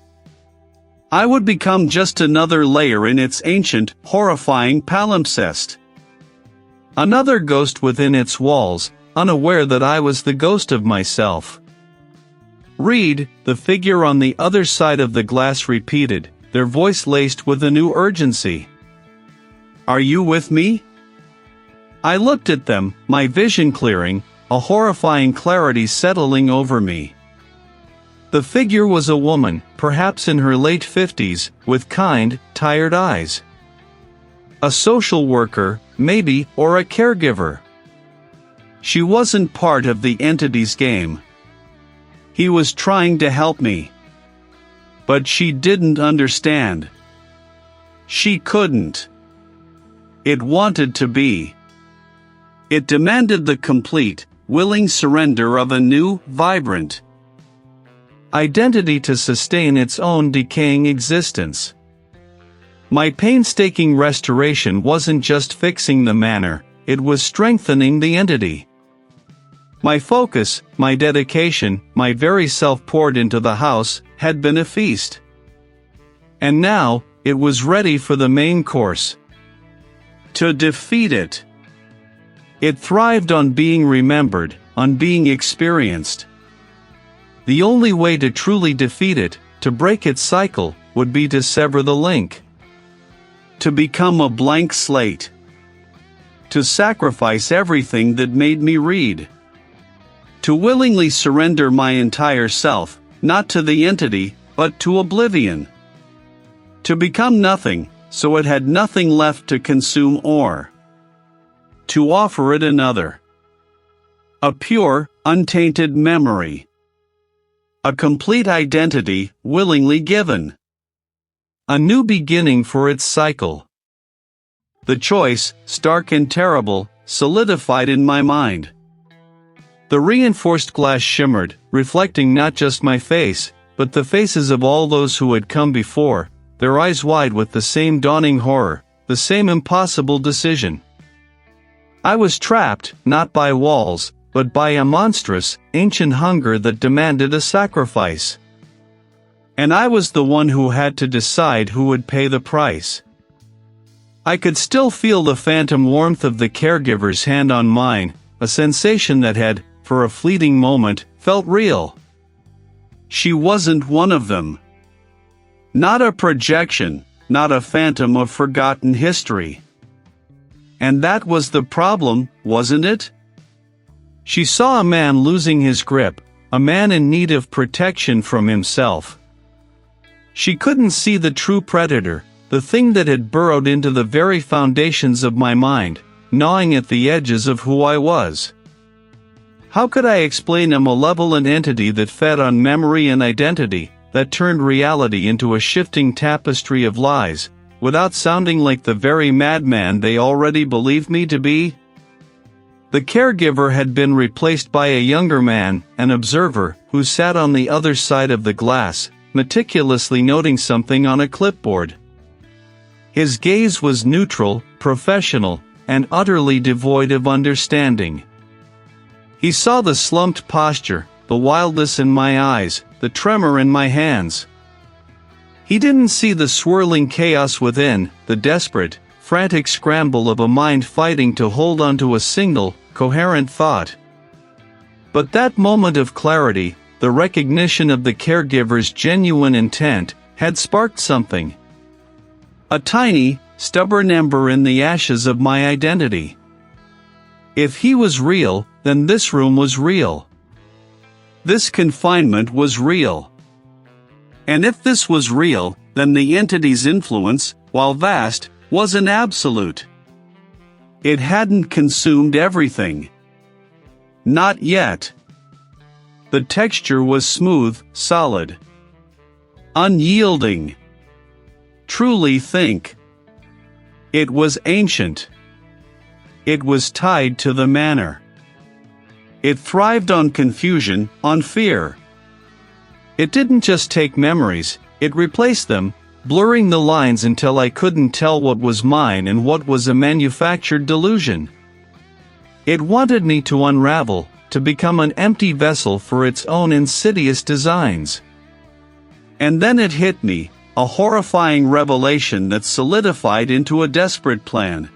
I would become just another layer in its ancient, horrifying palimpsest. Another ghost within its walls, unaware that I was the ghost of myself. "Read," the figure on the other side of the glass repeated, their voice laced with a new urgency. "Are you with me?" I looked at them, my vision clearing, a horrifying clarity settling over me. The figure was a woman, perhaps in her late 50s, with kind, tired eyes. A social worker, maybe, or a caregiver. She wasn't part of the entity's game. He was trying to help me. But she didn't understand. She couldn't. It wanted to be. It demanded the complete, willing surrender of a new, vibrant identity to sustain its own decaying existence. My painstaking restoration wasn't just fixing the manor, it was strengthening the entity. My focus, my dedication, my very self poured into the house, had been a feast. And now, it was ready for the main course. To defeat it. It thrived on being remembered, on being experienced. The only way to truly defeat it, to break its cycle, would be to sever the link. To become a blank slate. To sacrifice everything that made me read. To willingly surrender my entire self, not to the entity, but to oblivion. To become nothing, so it had nothing left to consume or to offer it another. A pure, untainted memory. A complete identity, willingly given. A new beginning for its cycle. The choice, stark and terrible, solidified in my mind. The reinforced glass shimmered, reflecting not just my face, but the faces of all those who had come before, their eyes wide with the same dawning horror, the same impossible decision. I was trapped, not by walls, but by a monstrous, ancient hunger that demanded a sacrifice. And I was the one who had to decide who would pay the price. I could still feel the phantom warmth of the caregiver's hand on mine, a sensation that had, for a fleeting moment, felt real. She wasn't one of them. Not a projection, not a phantom of forgotten history. And that was the problem, wasn't it? She saw a man losing his grip, a man in need of protection from himself. She couldn't see the true predator, the thing that had burrowed into the very foundations of my mind, gnawing at the edges of who I was. How could I explain a malevolent entity that fed on memory and identity, that turned reality into a shifting tapestry of lies, without sounding like the very madman they already believed me to be? The caregiver had been replaced by a younger man, an observer, who sat on the other side of the glass, meticulously noting something on a clipboard. His gaze was neutral, professional, and utterly devoid of understanding. He saw the slumped posture, the wildness in my eyes, the tremor in my hands. He didn't see the swirling chaos within, the desperate, frantic scramble of a mind fighting to hold onto a single, coherent thought. But that moment of clarity, the recognition of the caregiver's genuine intent, had sparked something. A tiny, stubborn ember in the ashes of my identity. If he was real, then this room was real. This confinement was real. And if this was real, then the entity's influence, while vast, was an absolute. It hadn't consumed everything. Not yet. The texture was smooth, solid. Unyielding. Truly think. It was ancient. It was tied to the manor. It thrived on confusion, on fear, It didn't just take memories, it replaced them, blurring the lines until I couldn't tell what was mine and what was a manufactured delusion. It wanted me to unravel, to become an empty vessel for its own insidious designs. And then it hit me, a horrifying revelation that solidified into a desperate plan.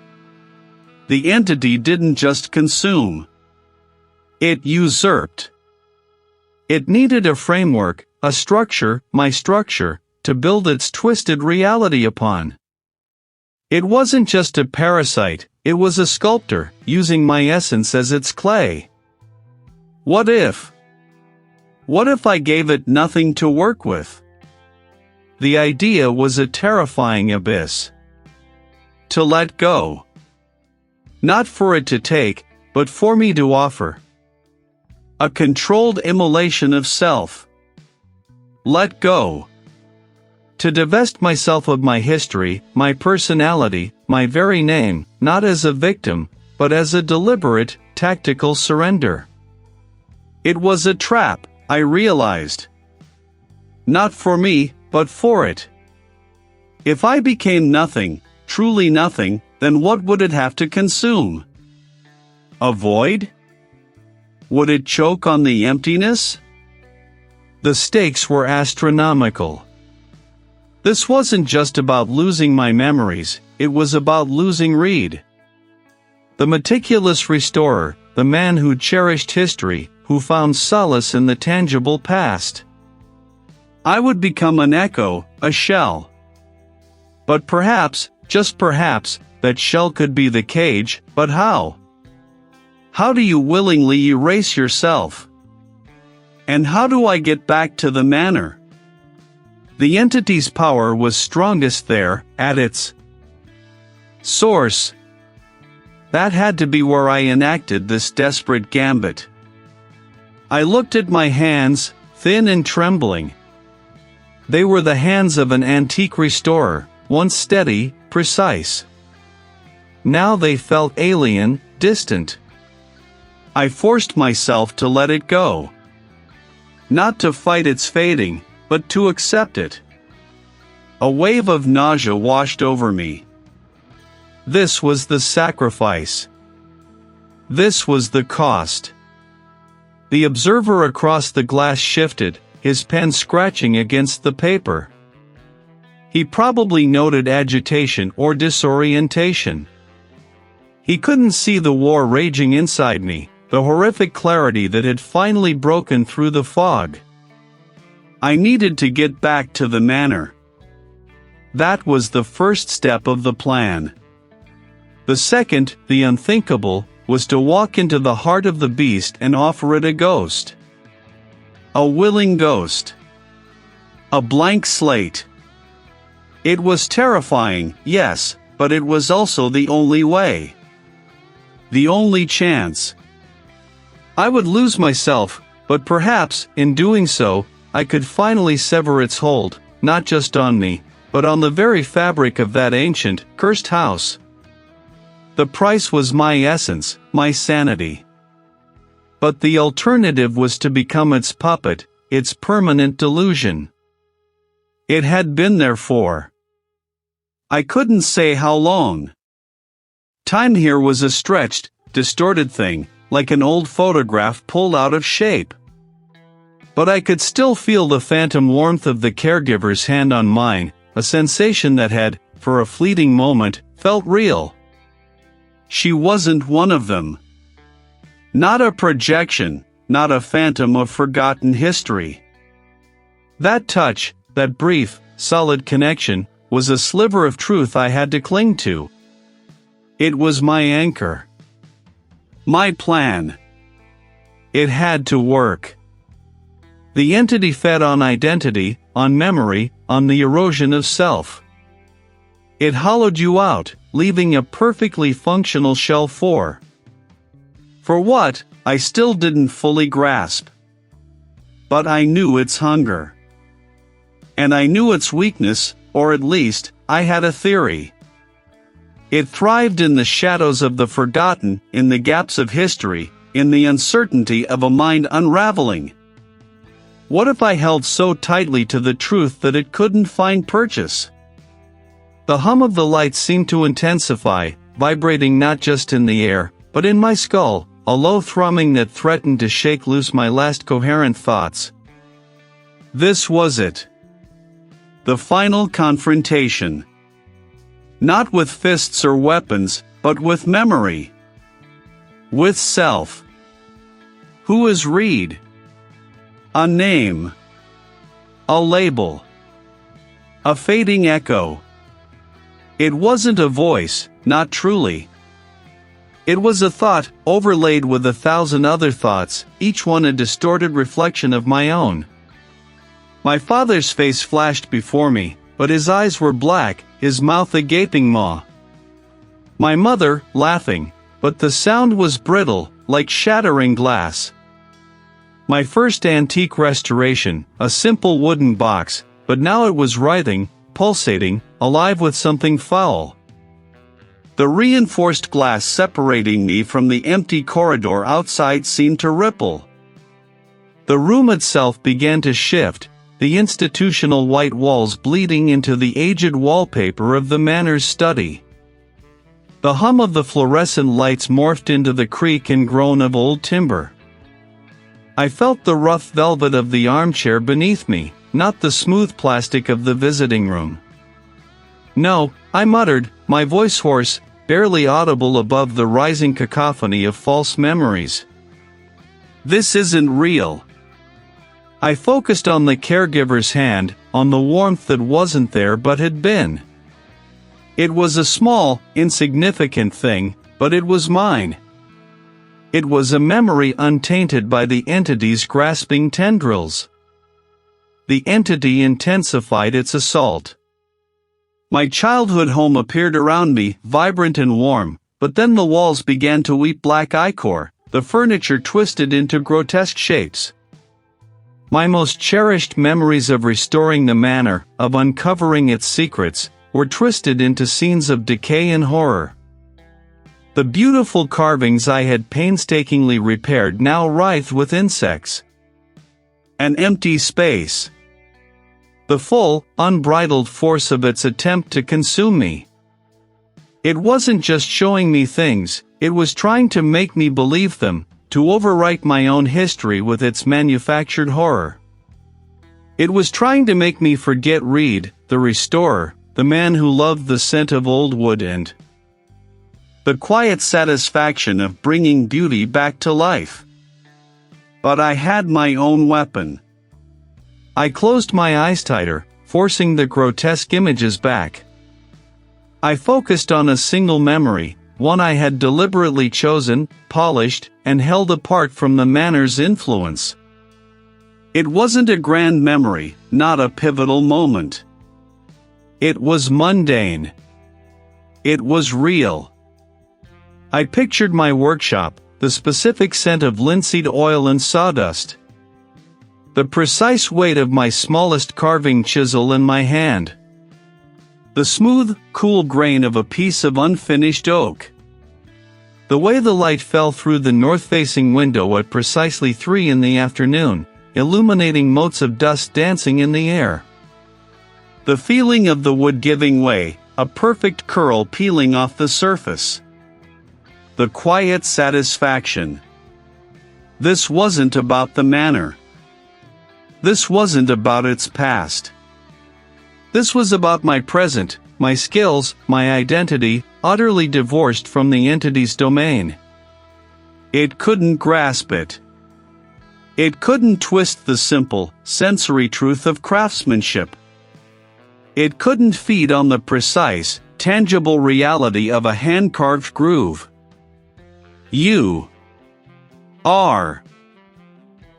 The entity didn't just consume. It usurped. It needed a framework, a structure, my structure, to build its twisted reality upon. It wasn't just a parasite, it was a sculptor, using my essence as its clay. What if? What if I gave it nothing to work with? The idea was a terrifying abyss. To let go. Not for it to take, but for me to offer. A controlled immolation of self. Let go. To divest myself of my history, my personality, my very name, not as a victim, but as a deliberate, tactical surrender. It was a trap, I realized. Not for me, but for it. If I became nothing, truly nothing, then what would it have to consume? A void? Would it choke on the emptiness? The stakes were astronomical. This wasn't just about losing my memories, it was about losing Reed. The meticulous restorer, the man who cherished history, who found solace in the tangible past. I would become an echo, a shell. But perhaps, just perhaps, that shell could be the cage, but how? How do you willingly erase yourself? And how do I get back to the manor? The entity's power was strongest there, at its source. That had to be where I enacted this desperate gambit. I looked at my hands, thin and trembling. They were the hands of an antique restorer, once steady, precise. Now they felt alien, distant. I forced myself to let it go. Not to fight its fading, but to accept it. A wave of nausea washed over me. This was the sacrifice. This was the cost. The observer across the glass shifted, his pen scratching against the paper. He probably noted agitation or disorientation. He couldn't see the war raging inside me, the horrific clarity that had finally broken through the fog. I needed to get back to the manor. That was the first step of the plan. The second, the unthinkable, was to walk into the heart of the beast and offer it a ghost. A willing ghost. A blank slate. It was terrifying, yes, but it was also the only way. The only chance. I would lose myself, but perhaps, in doing so, I could finally sever its hold, not just on me, but on the very fabric of that ancient, cursed house. The price was my essence, my sanity. But the alternative was to become its puppet, its permanent delusion. It had been there for. I couldn't say how long. Time here was a stretched, distorted thing, like an old photograph pulled out of shape. But I could still feel the phantom warmth of the caregiver's hand on mine, a sensation that had, for a fleeting moment, felt real. She wasn't one of them. Not a projection, not a phantom of forgotten history. That touch, that brief, solid connection, was a sliver of truth I had to cling to. It was my anchor. My plan. It had to work. The entity fed on identity, on memory, on the erosion of self. It hollowed you out, leaving a perfectly functional shell for what, I still didn't fully grasp. But I knew its hunger. And I knew its weakness, or at least, I had a theory. It thrived in the shadows of the forgotten, in the gaps of history, in the uncertainty of a mind unraveling. What if I held so tightly to the truth that it couldn't find purchase? The hum of the lights seemed to intensify, vibrating not just in the air, but in my skull, a low thrumming that threatened to shake loose my last coherent thoughts. This was it. The final confrontation. Not with fists or weapons, but with memory. With self. Who is Reed? A name. A label. A fading echo. It wasn't a voice, not truly. It was a thought, overlaid with 1,000 other thoughts, each one a distorted reflection of my own. My father's face flashed before me, but his eyes were black, his mouth a gaping maw. My mother, laughing, but the sound was brittle, like shattering glass. My first antique restoration, a simple wooden box, but now it was writhing, pulsating, alive with something foul. The reinforced glass separating me from the empty corridor outside seemed to ripple. The room itself began to shift, the institutional white walls bleeding into the aged wallpaper of the Manor's study. The hum of the fluorescent lights morphed into the creak and groan of old timber. I felt the rough velvet of the armchair beneath me, not the smooth plastic of the visiting room. No, I muttered, my voice hoarse, barely audible above the rising cacophony of false memories. This isn't real. I focused on the caregiver's hand, on the warmth that wasn't there but had been. It was a small, insignificant thing, but it was mine. It was a memory untainted by the entity's grasping tendrils. The entity intensified its assault. My childhood home appeared around me, vibrant and warm, but then the walls began to weep black ichor, the furniture twisted into grotesque shapes. My most cherished memories of restoring the manor, of uncovering its secrets, were twisted into scenes of decay and horror. The beautiful carvings I had painstakingly repaired now writhed with insects. An empty space. The full, unbridled force of its attempt to consume me. It wasn't just showing me things, it was trying to make me believe them, to overwrite my own history with its manufactured horror. It was trying to make me forget Reed, the restorer, the man who loved the scent of old wood and the quiet satisfaction of bringing beauty back to life. But I had my own weapon. I closed my eyes tighter, forcing the grotesque images back. I focused on a single memory, one I had deliberately chosen, polished, and held apart from the Manor's influence. It wasn't a grand memory, not a pivotal moment. It was mundane. It was real. I pictured my workshop, the specific scent of linseed oil and sawdust. The precise weight of my smallest carving chisel in my hand. The smooth, cool grain of a piece of unfinished oak. The way the light fell through the north-facing window at precisely 3 in the afternoon, illuminating motes of dust dancing in the air. The feeling of the wood giving way, a perfect curl peeling off the surface. The quiet satisfaction. This wasn't about the manor. This wasn't about its past. This was about my present, my skills, my identity, utterly divorced from the entity's domain. It couldn't grasp it. It couldn't twist the simple, sensory truth of craftsmanship. It couldn't feed on the precise, tangible reality of a hand-carved groove. You are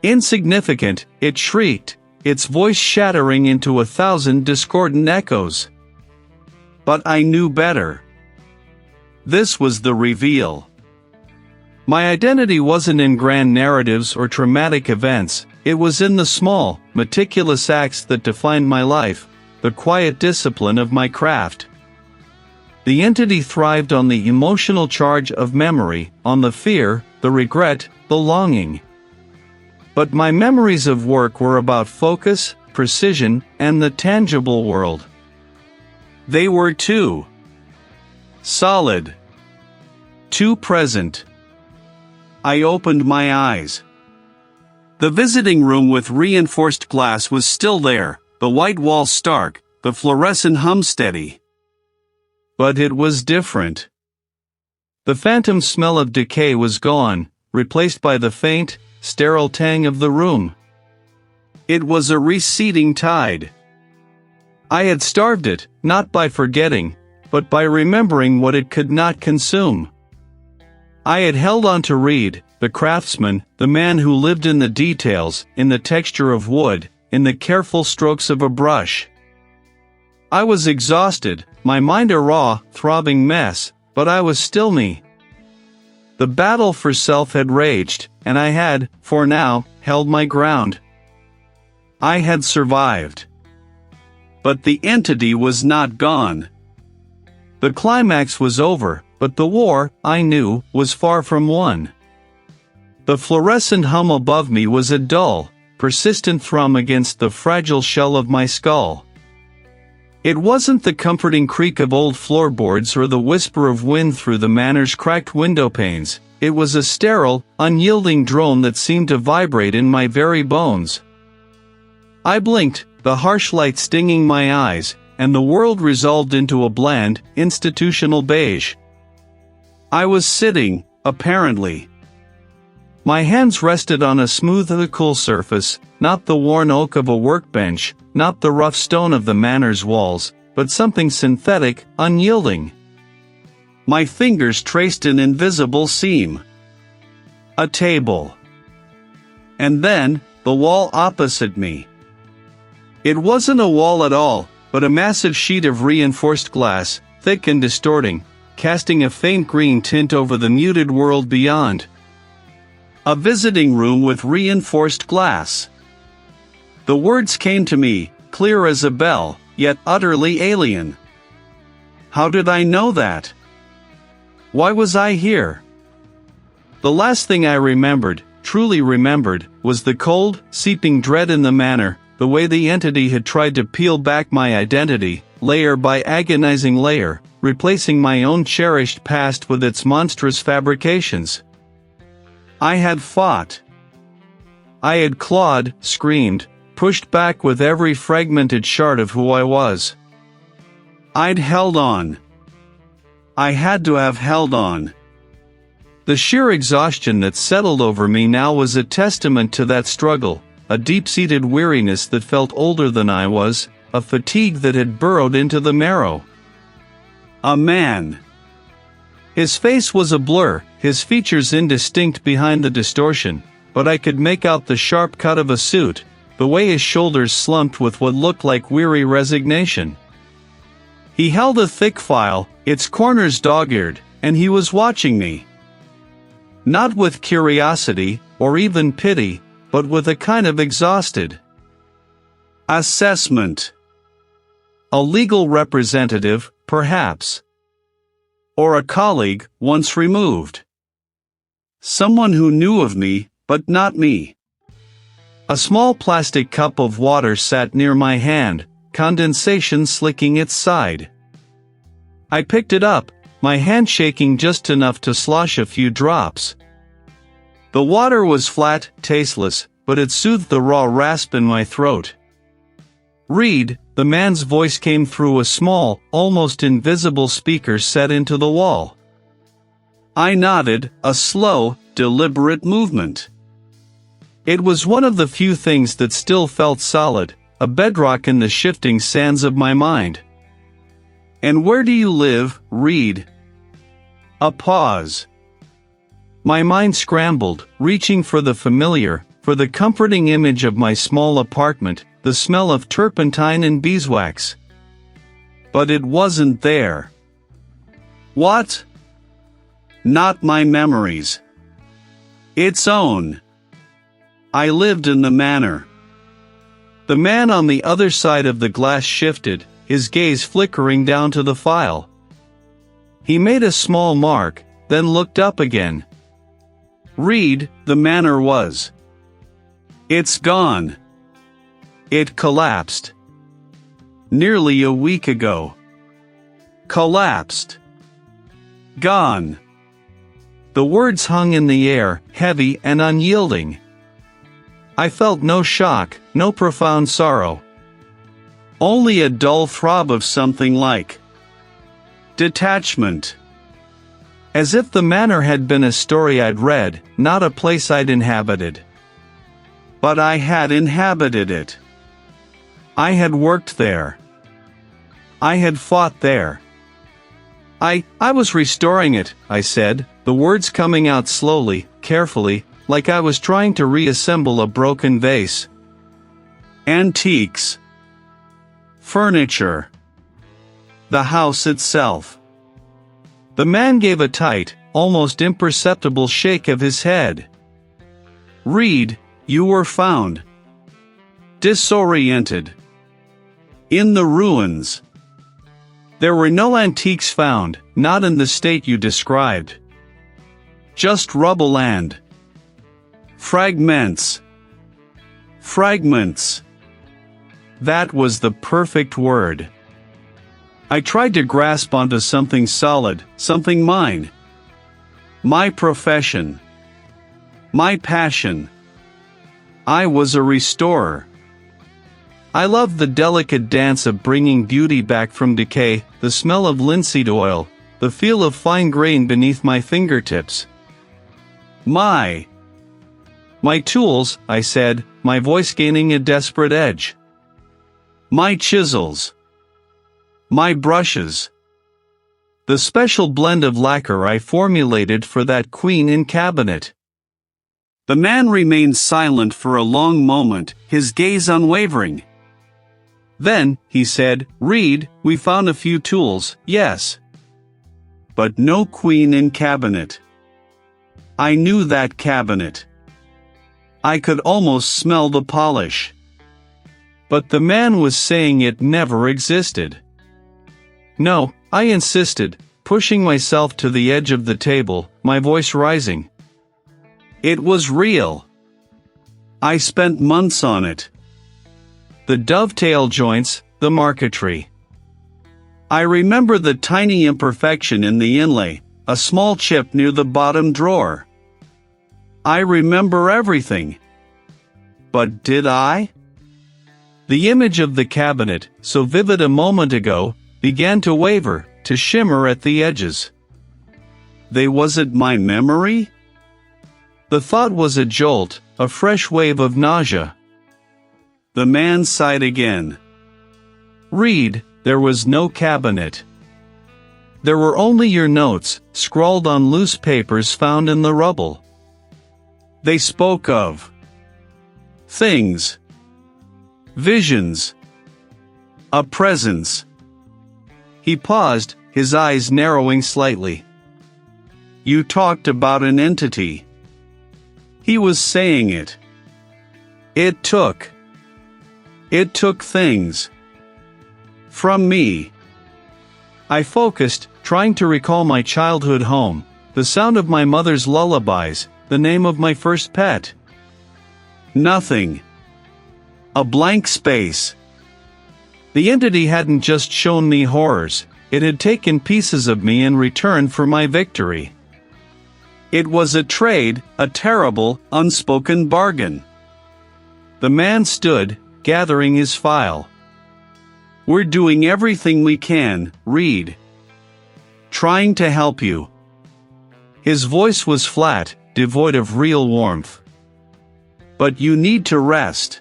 insignificant, it shrieked, its voice shattering into 1,000 discordant echoes. But I knew better. This was the reveal. My identity wasn't in grand narratives or traumatic events, it was in the small, meticulous acts that defined my life, the quiet discipline of my craft. The entity thrived on the emotional charge of memory, on the fear, the regret, the longing. But my memories of work were about focus, precision, and the tangible world. They were too solid, too present. I opened my eyes. The visiting room with reinforced glass was still there, the white walls stark, the fluorescent hum steady. But it was different. The phantom smell of decay was gone, replaced by the faint, sterile tang of the room. It was a receding tide. I had starved it, not by forgetting, but by remembering what it could not consume. I had held on to Reed, the craftsman, the man who lived in the details, in the texture of wood, in the careful strokes of a brush. I was exhausted, my mind a raw, throbbing mess, but I was still me. The battle for self had raged, and I had, for now, held my ground. I had survived. But the entity was not gone. The climax was over, but the war, I knew, was far from won. The fluorescent hum above me was a dull, persistent thrum against the fragile shell of my skull. It wasn't the comforting creak of old floorboards or the whisper of wind through the Manor's cracked window panes. It was a sterile, unyielding drone that seemed to vibrate in my very bones. I blinked, the harsh light stinging my eyes, and the world resolved into a bland, institutional beige. I was sitting, apparently. My hands rested on a smooth, cool surface, not the worn oak of a workbench, not the rough stone of the Manor's walls, but something synthetic, unyielding. My fingers traced an invisible seam. A table. And then, the wall opposite me. It wasn't a wall at all, but a massive sheet of reinforced glass, thick and distorting, casting a faint green tint over the muted world beyond. A visiting room with reinforced glass. The words came to me, clear as a bell, yet utterly alien. How did I know that? Why was I here? The last thing I remembered, truly remembered, was the cold, seeping dread in the Manor, the way the entity had tried to peel back my identity, layer by agonizing layer, replacing my own cherished past with its monstrous fabrications. I had fought. I had clawed, screamed, pushed back with every fragmented shard of who I was. I'd held on. I had to have held on. The sheer exhaustion that settled over me now was a testament to that struggle, a deep-seated weariness that felt older than I was, a fatigue that had burrowed into the marrow. A man. His face was a blur, his features indistinct behind the distortion, but I could make out the sharp cut of a suit, the way his shoulders slumped with what looked like weary resignation. He held a thick file, its corners dog-eared, and he was watching me. Not with curiosity, or even pity, but with a kind of exhausted assessment. A legal representative, perhaps. Or a colleague, once removed. Someone who knew of me, but not me. A small plastic cup of water sat near my hand, condensation slicking its side. I picked it up, my hand shaking just enough to slosh a few drops. The water was flat, tasteless, but it soothed the raw rasp in my throat. Reed, the man's voice came through a small, almost invisible speaker set into the wall. I nodded, a slow, deliberate movement. It was one of the few things that still felt solid, a bedrock in the shifting sands of my mind. And where do you live, Reed? A pause. My mind scrambled, reaching for the familiar, for the comforting image of my small apartment, the smell of turpentine and beeswax. But it wasn't there. What? Not my memories. Its own. I lived in the Manor. The man on the other side of the glass shifted, his gaze flickering down to the file. He made a small mark, then looked up again. Reed, the Manor was It's gone. It collapsed. Nearly a week ago. Collapsed. Gone. The words hung in the air, heavy and unyielding. I felt no shock, no profound sorrow. Only a dull throb of something like detachment. As if the manor had been a story I'd read, not a place I'd inhabited. But I had inhabited it. I had worked there. I had fought there. I was restoring it, I said, the words coming out slowly, carefully, like I was trying to reassemble a broken vase. Antiques. Furniture. The house itself. The man gave a tight, almost imperceptible shake of his head. Reed, you were found. Disoriented. In the ruins. There were no antiques found, not in the state you described. Just rubble and fragments. Fragments. That was the perfect word. I tried to grasp onto something solid, something mine. My profession. My passion. I was a restorer. I loved the delicate dance of bringing beauty back from decay, the smell of linseed oil, the feel of fine grain beneath my fingertips. My tools, I said, my voice gaining a desperate edge. My chisels. My brushes. The special blend of lacquer I formulated for that queen in cabinet. The man remained silent for a long moment, his gaze unwavering. Then, he said, Reed, we found a few tools, yes. But no queen in cabinet. I knew that cabinet. I could almost smell the polish. But the man was saying it never existed. No, I insisted, pushing myself to the edge of the table, my voice rising. It was real. I spent months on it. The dovetail joints, the marquetry. I remember the tiny imperfection in the inlay, a small chip near the bottom drawer. I remember everything. But did I? The image of the cabinet, so vivid a moment ago, began to waver, to shimmer at the edges. Was it my memory? The thought was a jolt, a fresh wave of nausea. The man sighed again. Reed, there was no cabinet. There were only your notes, scrawled on loose papers found in the rubble. They spoke of things, visions, a presence. He paused, his eyes narrowing slightly. You talked about an entity. He was saying it. It took things from me. I focused, trying to recall my childhood home, the sound of my mother's lullabies, the name of my first pet. Nothing. A blank space. The entity hadn't just shown me horrors, it had taken pieces of me in return for my victory. It was a trade, a terrible, unspoken bargain. The man stood, gathering his file. We're doing everything we can, Reed. Trying to help you. His voice was flat, devoid of real warmth. But you need to rest.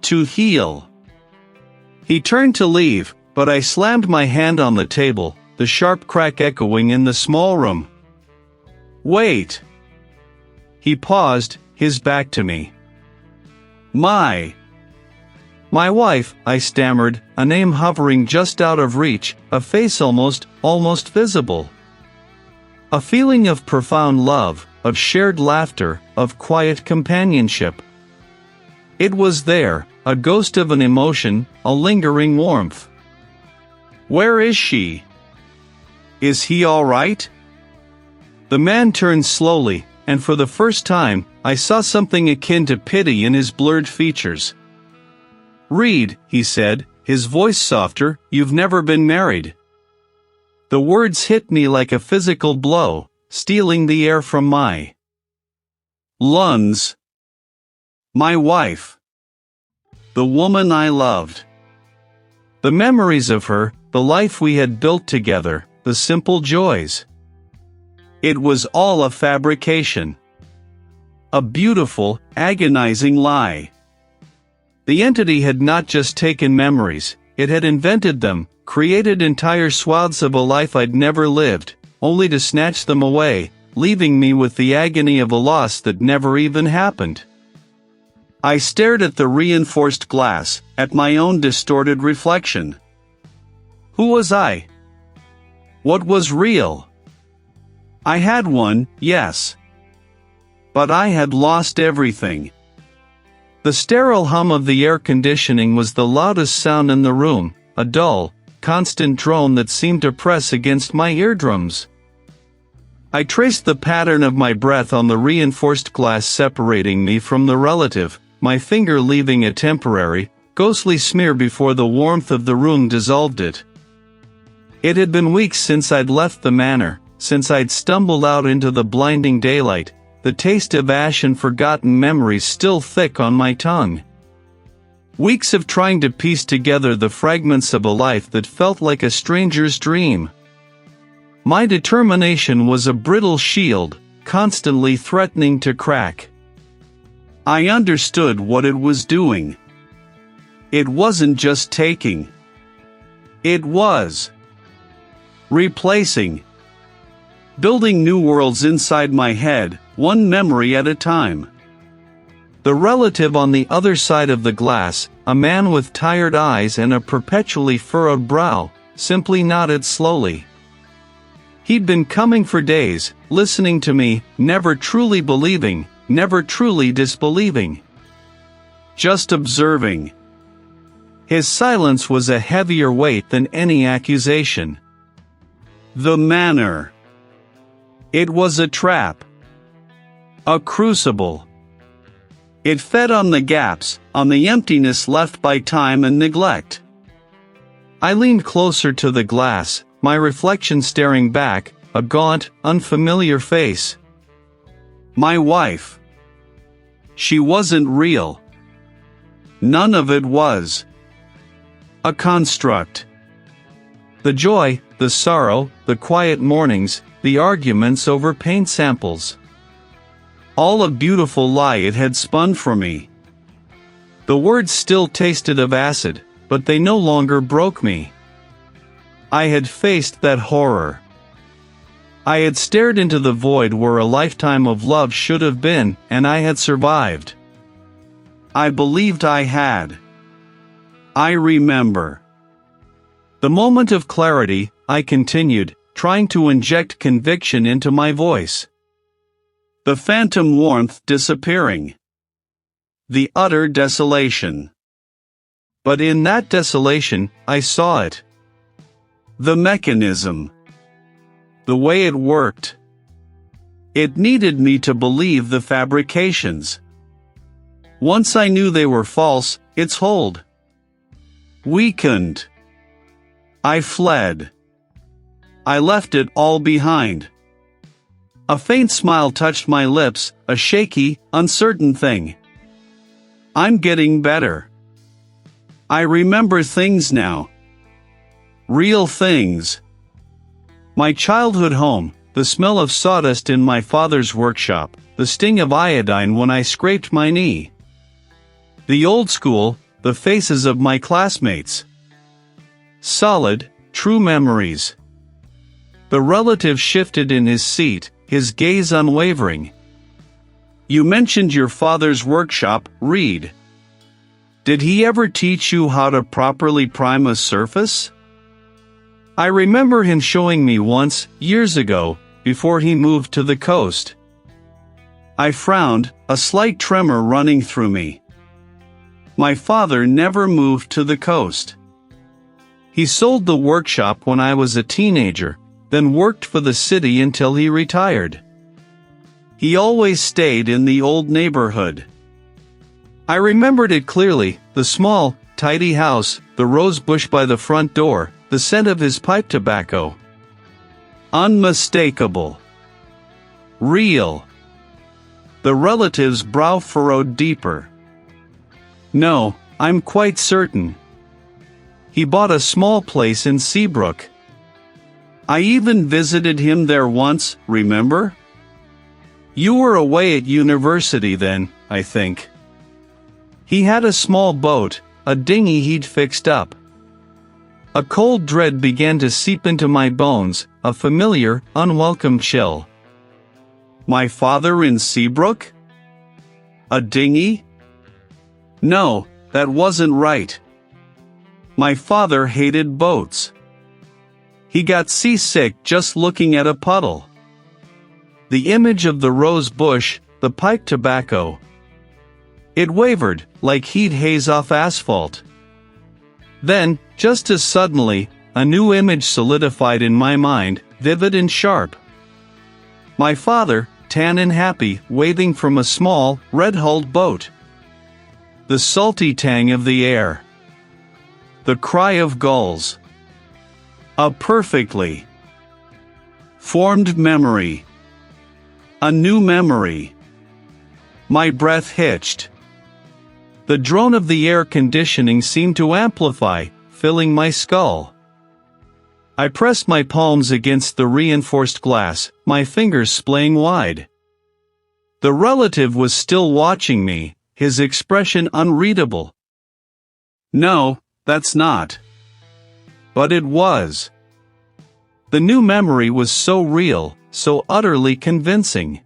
To heal. He turned to leave, but I slammed my hand on the table, the sharp crack echoing in the small room. Wait. He paused, his back to me. My wife, I stammered, a name hovering just out of reach, a face almost visible. A feeling of profound love, of shared laughter, of quiet companionship. It was there, a ghost of an emotion, a lingering warmth. Where is she? Is he all right? The man turned slowly, and for the first time, I saw something akin to pity in his blurred features. "Reed," he said, his voice softer, "you've never been married." The words hit me like a physical blow, stealing the air from my lungs. My wife. The woman I loved. The memories of her, the life we had built together, the simple joys. It was all a fabrication. A beautiful, agonizing lie. The entity had not just taken memories, it had invented them, created entire swaths of a life I'd never lived, only to snatch them away, leaving me with the agony of a loss that never even happened. I stared at the reinforced glass, at my own distorted reflection. Who was I? What was real? I had one, yes. But I had lost everything. The sterile hum of the air conditioning was the loudest sound in the room, a dull, constant drone that seemed to press against my eardrums. I traced the pattern of my breath on the reinforced glass separating me from the relative, my finger leaving a temporary, ghostly smear before the warmth of the room dissolved it. It had been weeks since I'd left the manor, since I'd stumbled out into the blinding daylight, the taste of ash and forgotten memories still thick on my tongue. Weeks of trying to piece together the fragments of a life that felt like a stranger's dream. My determination was a brittle shield, constantly threatening to crack. I understood what it was doing. It wasn't just taking. It was replacing. Building new worlds inside my head, one memory at a time. The relative on the other side of the glass, a man with tired eyes and a perpetually furrowed brow, simply nodded slowly. He'd been coming for days, listening to me, never truly believing, never truly disbelieving. Just observing. His silence was a heavier weight than any accusation. The manor. It was a trap. A crucible. It fed on the gaps, on the emptiness left by time and neglect. I leaned closer to the glass, my reflection staring back, a gaunt, unfamiliar face. My wife. She wasn't real. None of it was. A construct. The joy, the sorrow, the quiet mornings, the arguments over paint samples. All a beautiful lie it had spun for me. The words still tasted of acid, but they no longer broke me. I had faced that horror. I had stared into the void where a lifetime of love should have been, and I had survived. I believed I had. I remember. The moment of clarity, I continued, trying to inject conviction into my voice. The phantom warmth disappearing. The utter desolation. But in that desolation, I saw it. The mechanism. The way it worked. It needed me to believe the fabrications. Once I knew they were false, its hold weakened. I fled. I left it all behind. A faint smile touched my lips, a shaky, uncertain thing. I'm getting better. I remember things now. Real things. My childhood home, the smell of sawdust in my father's workshop, the sting of iodine when I scraped my knee. The old school, the faces of my classmates. Solid, true memories. The relative shifted in his seat, his gaze unwavering. You mentioned your father's workshop, Reed. Did he ever teach you how to properly prime a surface? I remember him showing me once, years ago, before he moved to the coast. I frowned, a slight tremor running through me. My father never moved to the coast. He sold the workshop when I was a teenager, then worked for the city until he retired. He always stayed in the old neighborhood. I remembered it clearly, the small, tidy house, the rose bush by the front door, the scent of his pipe tobacco. Unmistakable. Real. The relative's brow furrowed deeper. No, I'm quite certain. He bought a small place in Seabrook. I even visited him there once, remember? You were away at university then, I think. He had a small boat, a dinghy he'd fixed up. A cold dread began to seep into my bones, a familiar, unwelcome chill. My father in Seabrook? A dinghy? No, that wasn't right. My father hated boats. He got seasick just looking at a puddle. The image of the rose bush, the pipe tobacco. It wavered, like heat haze off asphalt. Then, just as suddenly, a new image solidified in my mind, vivid and sharp. My father, tan and happy, waving from a small, red-hulled boat. The salty tang of the air. The cry of gulls. A perfectly formed memory. A new memory. My breath hitched. The drone of the air conditioning seemed to amplify, filling my skull. I pressed my palms against the reinforced glass, my fingers splaying wide. The relative was still watching me, his expression unreadable. No, that's not. But it was. The new memory was so real, so utterly convincing.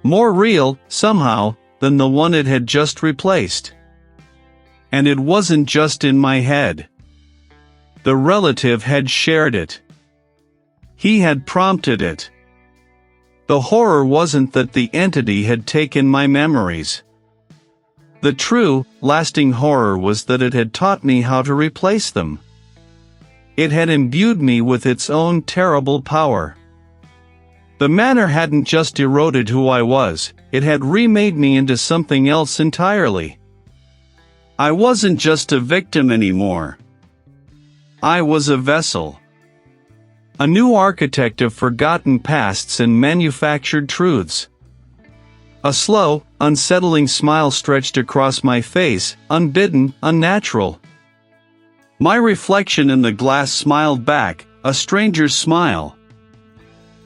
More real, somehow, than the one it had just replaced. And it wasn't just in my head. The relative had shared it. He had prompted it. The horror wasn't that the entity had taken my memories. The true, lasting horror was that it had taught me how to replace them. It had imbued me with its own terrible power. The manor hadn't just eroded who I was, it had remade me into something else entirely. I wasn't just a victim anymore. I was a vessel. A new architect of forgotten pasts and manufactured truths. A slow, unsettling smile stretched across my face, unbidden, unnatural. My reflection in the glass smiled back, a stranger's smile.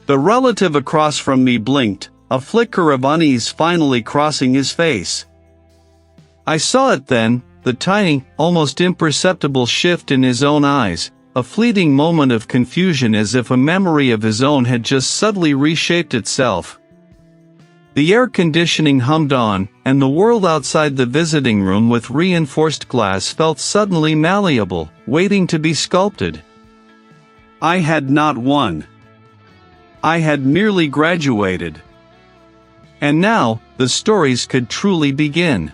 The relative across from me blinked, a flicker of unease finally crossing his face. I saw it then, the tiny, almost imperceptible shift in his own eyes, a fleeting moment of confusion as if a memory of his own had just subtly reshaped itself. The air conditioning hummed on, and the world outside the visiting room with reinforced glass felt suddenly malleable, waiting to be sculpted. I had not won. I had merely graduated. And now, the stories could truly begin.